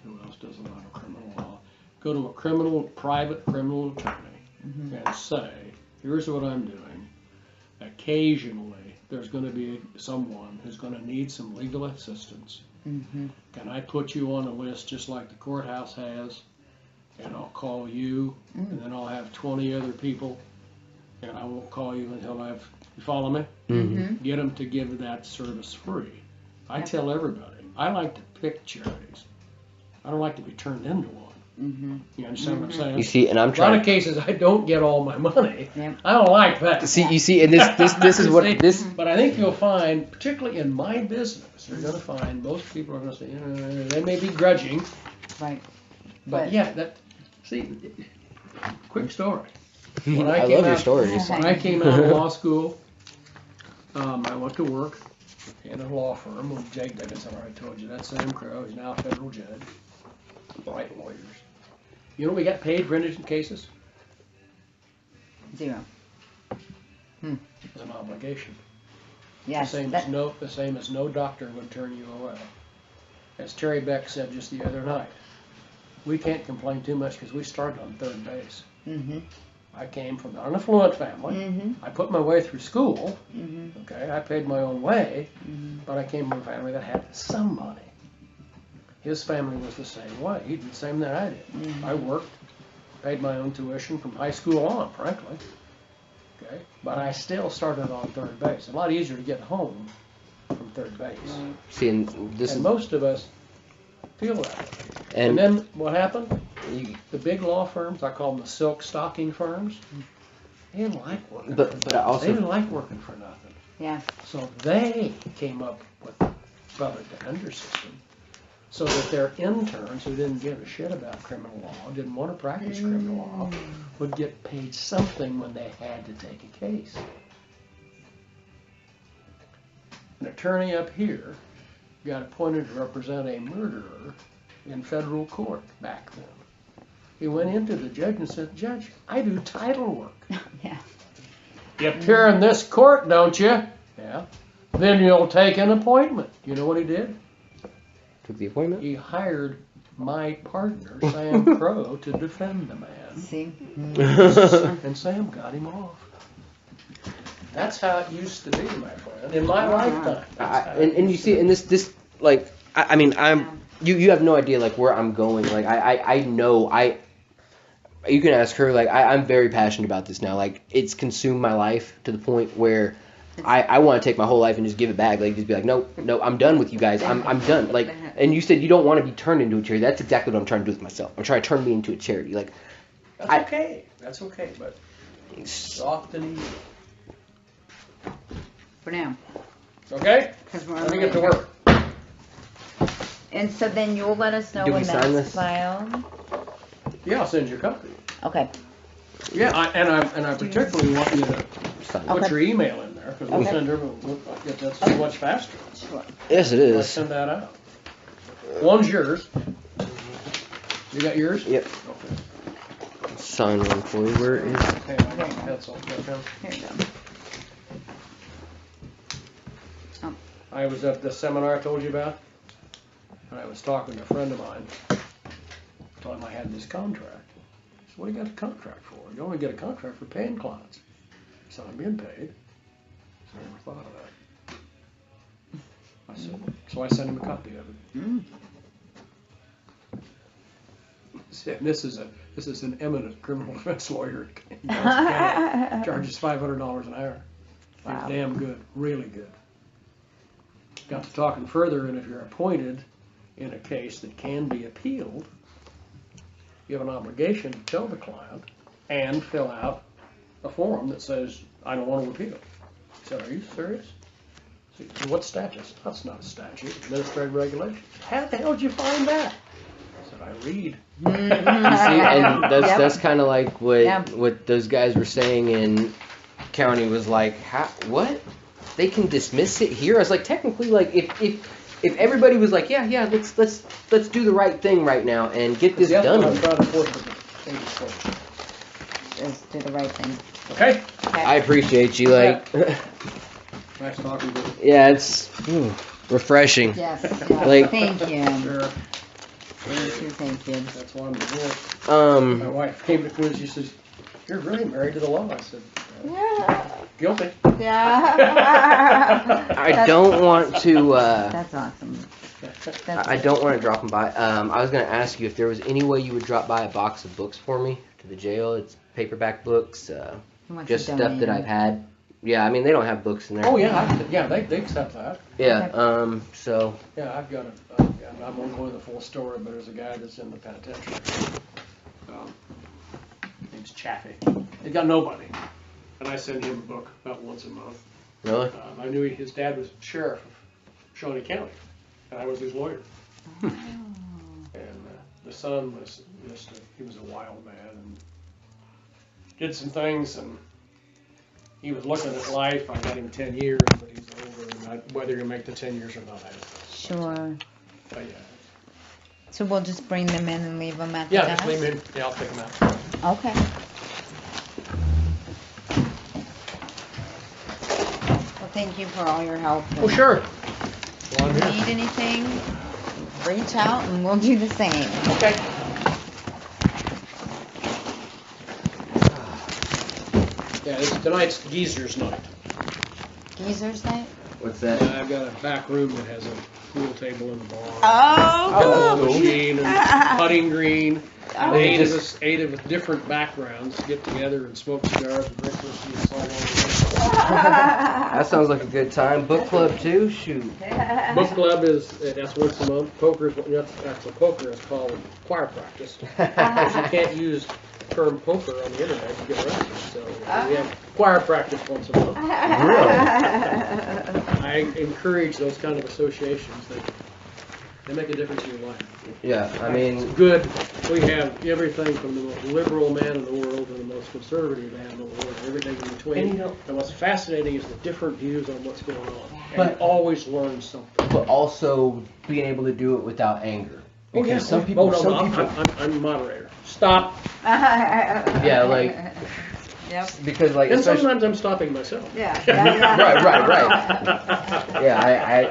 who else does a lot of criminal law. Go to a private criminal attorney and say, here's what I'm doing. Occasionally, there's going to be someone who's going to need some legal assistance. Can I put you on a list just like the courthouse has? And I'll call you, and then I'll have 20 other people, and I won't call you until you follow me? Get them to give that service free. I tell everybody, I like to pick charities. I don't like to be turned into one. You understand what I'm saying? You see, and I'm A lot trying. of cases, I don't get all my money. Yep. I don't like that. See, you see, and this is what this. But I think you'll find, particularly in my business, you're going to find most people are going to say, they may be grudging, Right. but yeah, quick story. When I came love your out- stories. When I came out of law school, I went to work in a law firm with Jake Dickinson. I told you that's Sam Crow. He's now a federal judge. Bright lawyers. You know what we got paid for indigent cases? 0. It's an obligation. Yes. The same as no doctor would turn you away. As Terry Beck said just the other night, we can't complain too much because we started on third base. I came from an affluent family. I put my way through school. Okay, I paid my own way, but I came from a family that had some money. His family was the same way. He did the same that I did. I worked, paid my own tuition from high school on, frankly. Okay, but I still started on third base. A lot easier to get home from third base. See, and this And is most of us feel that way. and And then what happened? The big law firms, I call them the silk stocking firms, they didn't like working. but I also They didn't like working for nothing. Yeah. So they came up with the public defender system so that their interns who didn't give a shit about criminal law, didn't want to practice criminal law, would get paid something when they had to take a case. An attorney up here got appointed to represent a murderer in federal court back then. He went into the judge and said, "Judge, I do title work." Yeah. "You appear in this court, don't you?" "Yeah." "Then you'll take an appointment." You know what he did? took the appointment. He hired my partner, Sam Crow, to defend the man. See? And Sam got him off. That's how it used to be, my friend, in my lifetime. That's how it And you used see, to and this like, I mean, you have no idea like where I'm going. Like I know you can ask her. Like I'm very passionate about this now. Like it's consumed my life to the point where I want to take my whole life and just give it back. Like just be like, no, I'm done with you guys. I'm done. Like, and you said you don't want to be turned into a charity. That's exactly what I'm trying to do with myself. I'm trying to turn me into a charity. Like That's okay. That's okay, but soft and easy. For now. Okay? 'Cause we're Let me only- get to work. And so then you'll let us know Do we when sign that's this? filed. Yeah, I'll send you a copy. Okay. Yeah, I particularly want you to sign. put Okay. your email in there because we'll Okay. send everyone. That's so much faster. Sure. Yes, it Let's is. send that out. One's yours. You got yours? Yep. Okay. sign one for you. Where is it? Hey, I got a pencil. Got a pen? Here you go. I was at the seminar I told you about, and I was talking to a friend of mine. Told him I had this contract. He said, "What do you got the contract for? You only get a contract for paying clients." I said, "I'm being paid." So I never thought of that. I said, so I sent him a copy of it. Mm. This is an eminent criminal defense lawyer in Johnson County. Charges $500 an hour. Wow. He's damn good, really good. Got to talking further, and if you're appointed in a case that can be appealed, you have an obligation to tell the client and fill out a form that says, "I don't want to appeal." I said, "Are you serious?" I said, "What statute?" That's not a statute, administrative regulations. How the hell did you find that? I said, "I read." You see, and Yep. that's kind of like what Yeah. what those guys were saying in county was like, what? They can dismiss it here? I was like, technically, like if everybody was like, yeah, let's do the right thing right now and get this That's what I'm done. trying to force the state court. Just do the right thing. Okay? I appreciate you, like, Nice talking to you. yeah, it's refreshing. Yes. Like- Thank you. Sure. Thank you. That's why I'm here. My Um, wife came to me and she says, "You're really married to the law." I said, Yeah. "Guilty." Yeah. I don't want to. That's awesome. That's I don't want to drop them by. I was going to ask you if there was any way you would drop by a box of books for me to the jail. It's paperback books, What's just the stuff that domain? I've had. Yeah, I mean they don't have books in there. Oh yeah, they accept that. Yeah. Okay. So Yeah, I've got it. I won't go into the full story, but there's a guy that's in the penitentiary. Name's Chaffee. He got nobody, and I send him a book about once a month. really, I knew his dad was sheriff of Shawnee County, and I was his lawyer. Oh. And the son was he was a wild man and did some things, and he was looking at life. I got him 10 years, but he's older, and whether he'll make the 10 years or not, I don't know. Sure. But yeah. So we'll just bring them in and leave them at the Yeah, desk? just leave him in. Yeah, I'll take him out. Okay. Well, thank you for all your help. Oh, sure. Well, I'm If you here. need anything, reach out and we'll do the same. Okay. Yeah, tonight's geezer's night. Geezer's night? what's that? And I've got a back room that has a pool table in the bar. Oh, Ball machine and putting green. Oh. Eight of us different backgrounds get together and smoke cigars and drink whiskey and so on. That sounds like a good time. Book club too. Shoot. Book club that's once a month. Poker that's a poker is called choir practice. Because you can't use the term poker on the internet, you get arrested. So we have choir practice once a month. I encourage those kind of associations that they make a difference in your life. Yeah, I mean, It's good. We have everything from the most liberal man in the world to the most conservative man in the world, everything in between. And you know- and what's fascinating is the different views on what's going on. And But- you always learn something. but also being able to do it without anger. Because some people, I'm a moderator. Stop. yeah, like Yep. because like And especially. sometimes I'm stopping myself. Yeah. Right. Yeah,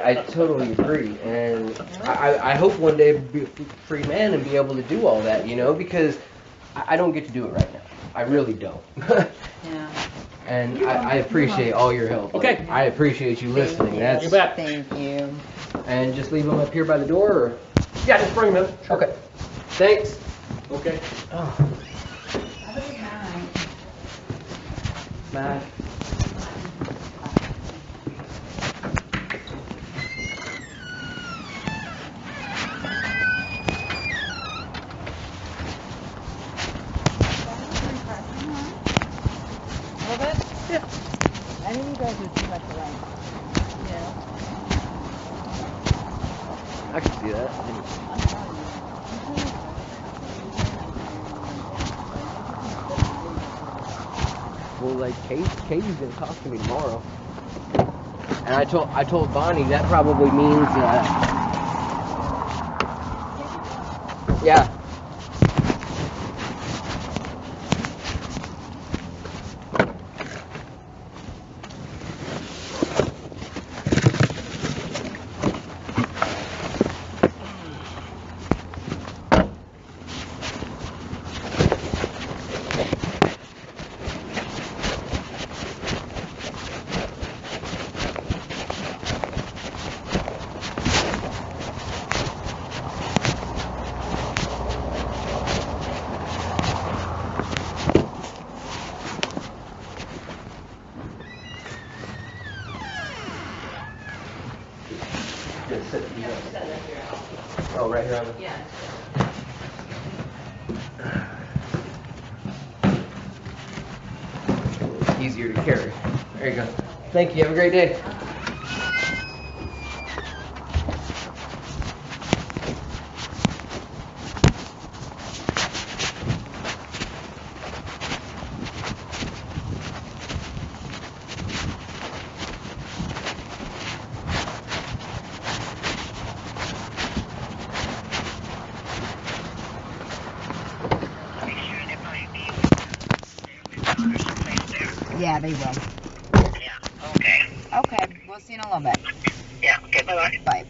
I totally agree, and I hope one day to be a free man and be able to do all that, you know, because I don't get to do it right now. I really don't. Yeah. And I appreciate all your help. Okay. Like, I appreciate you listening. you. That's You bet. Thank you. And just leave them up here by the door. Or? Yeah, just bring them in. Sure. Okay. Thanks. Okay. Oh, Have a good night. bye. A little bit? Yeah. I think you guys are too much alike. Yeah. I can see that. I'm telling you. Well, like Katie's gonna talk to me tomorrow, and I told Bonnie that probably means yeah. Just sit it. Oh, right here on the. Yeah. Easier to carry. There you go. Thank you. Have a great day. Yeah, they will. Yeah, okay. Okay, we'll see you in a little bit. Yeah, okay, bye-bye. Bye.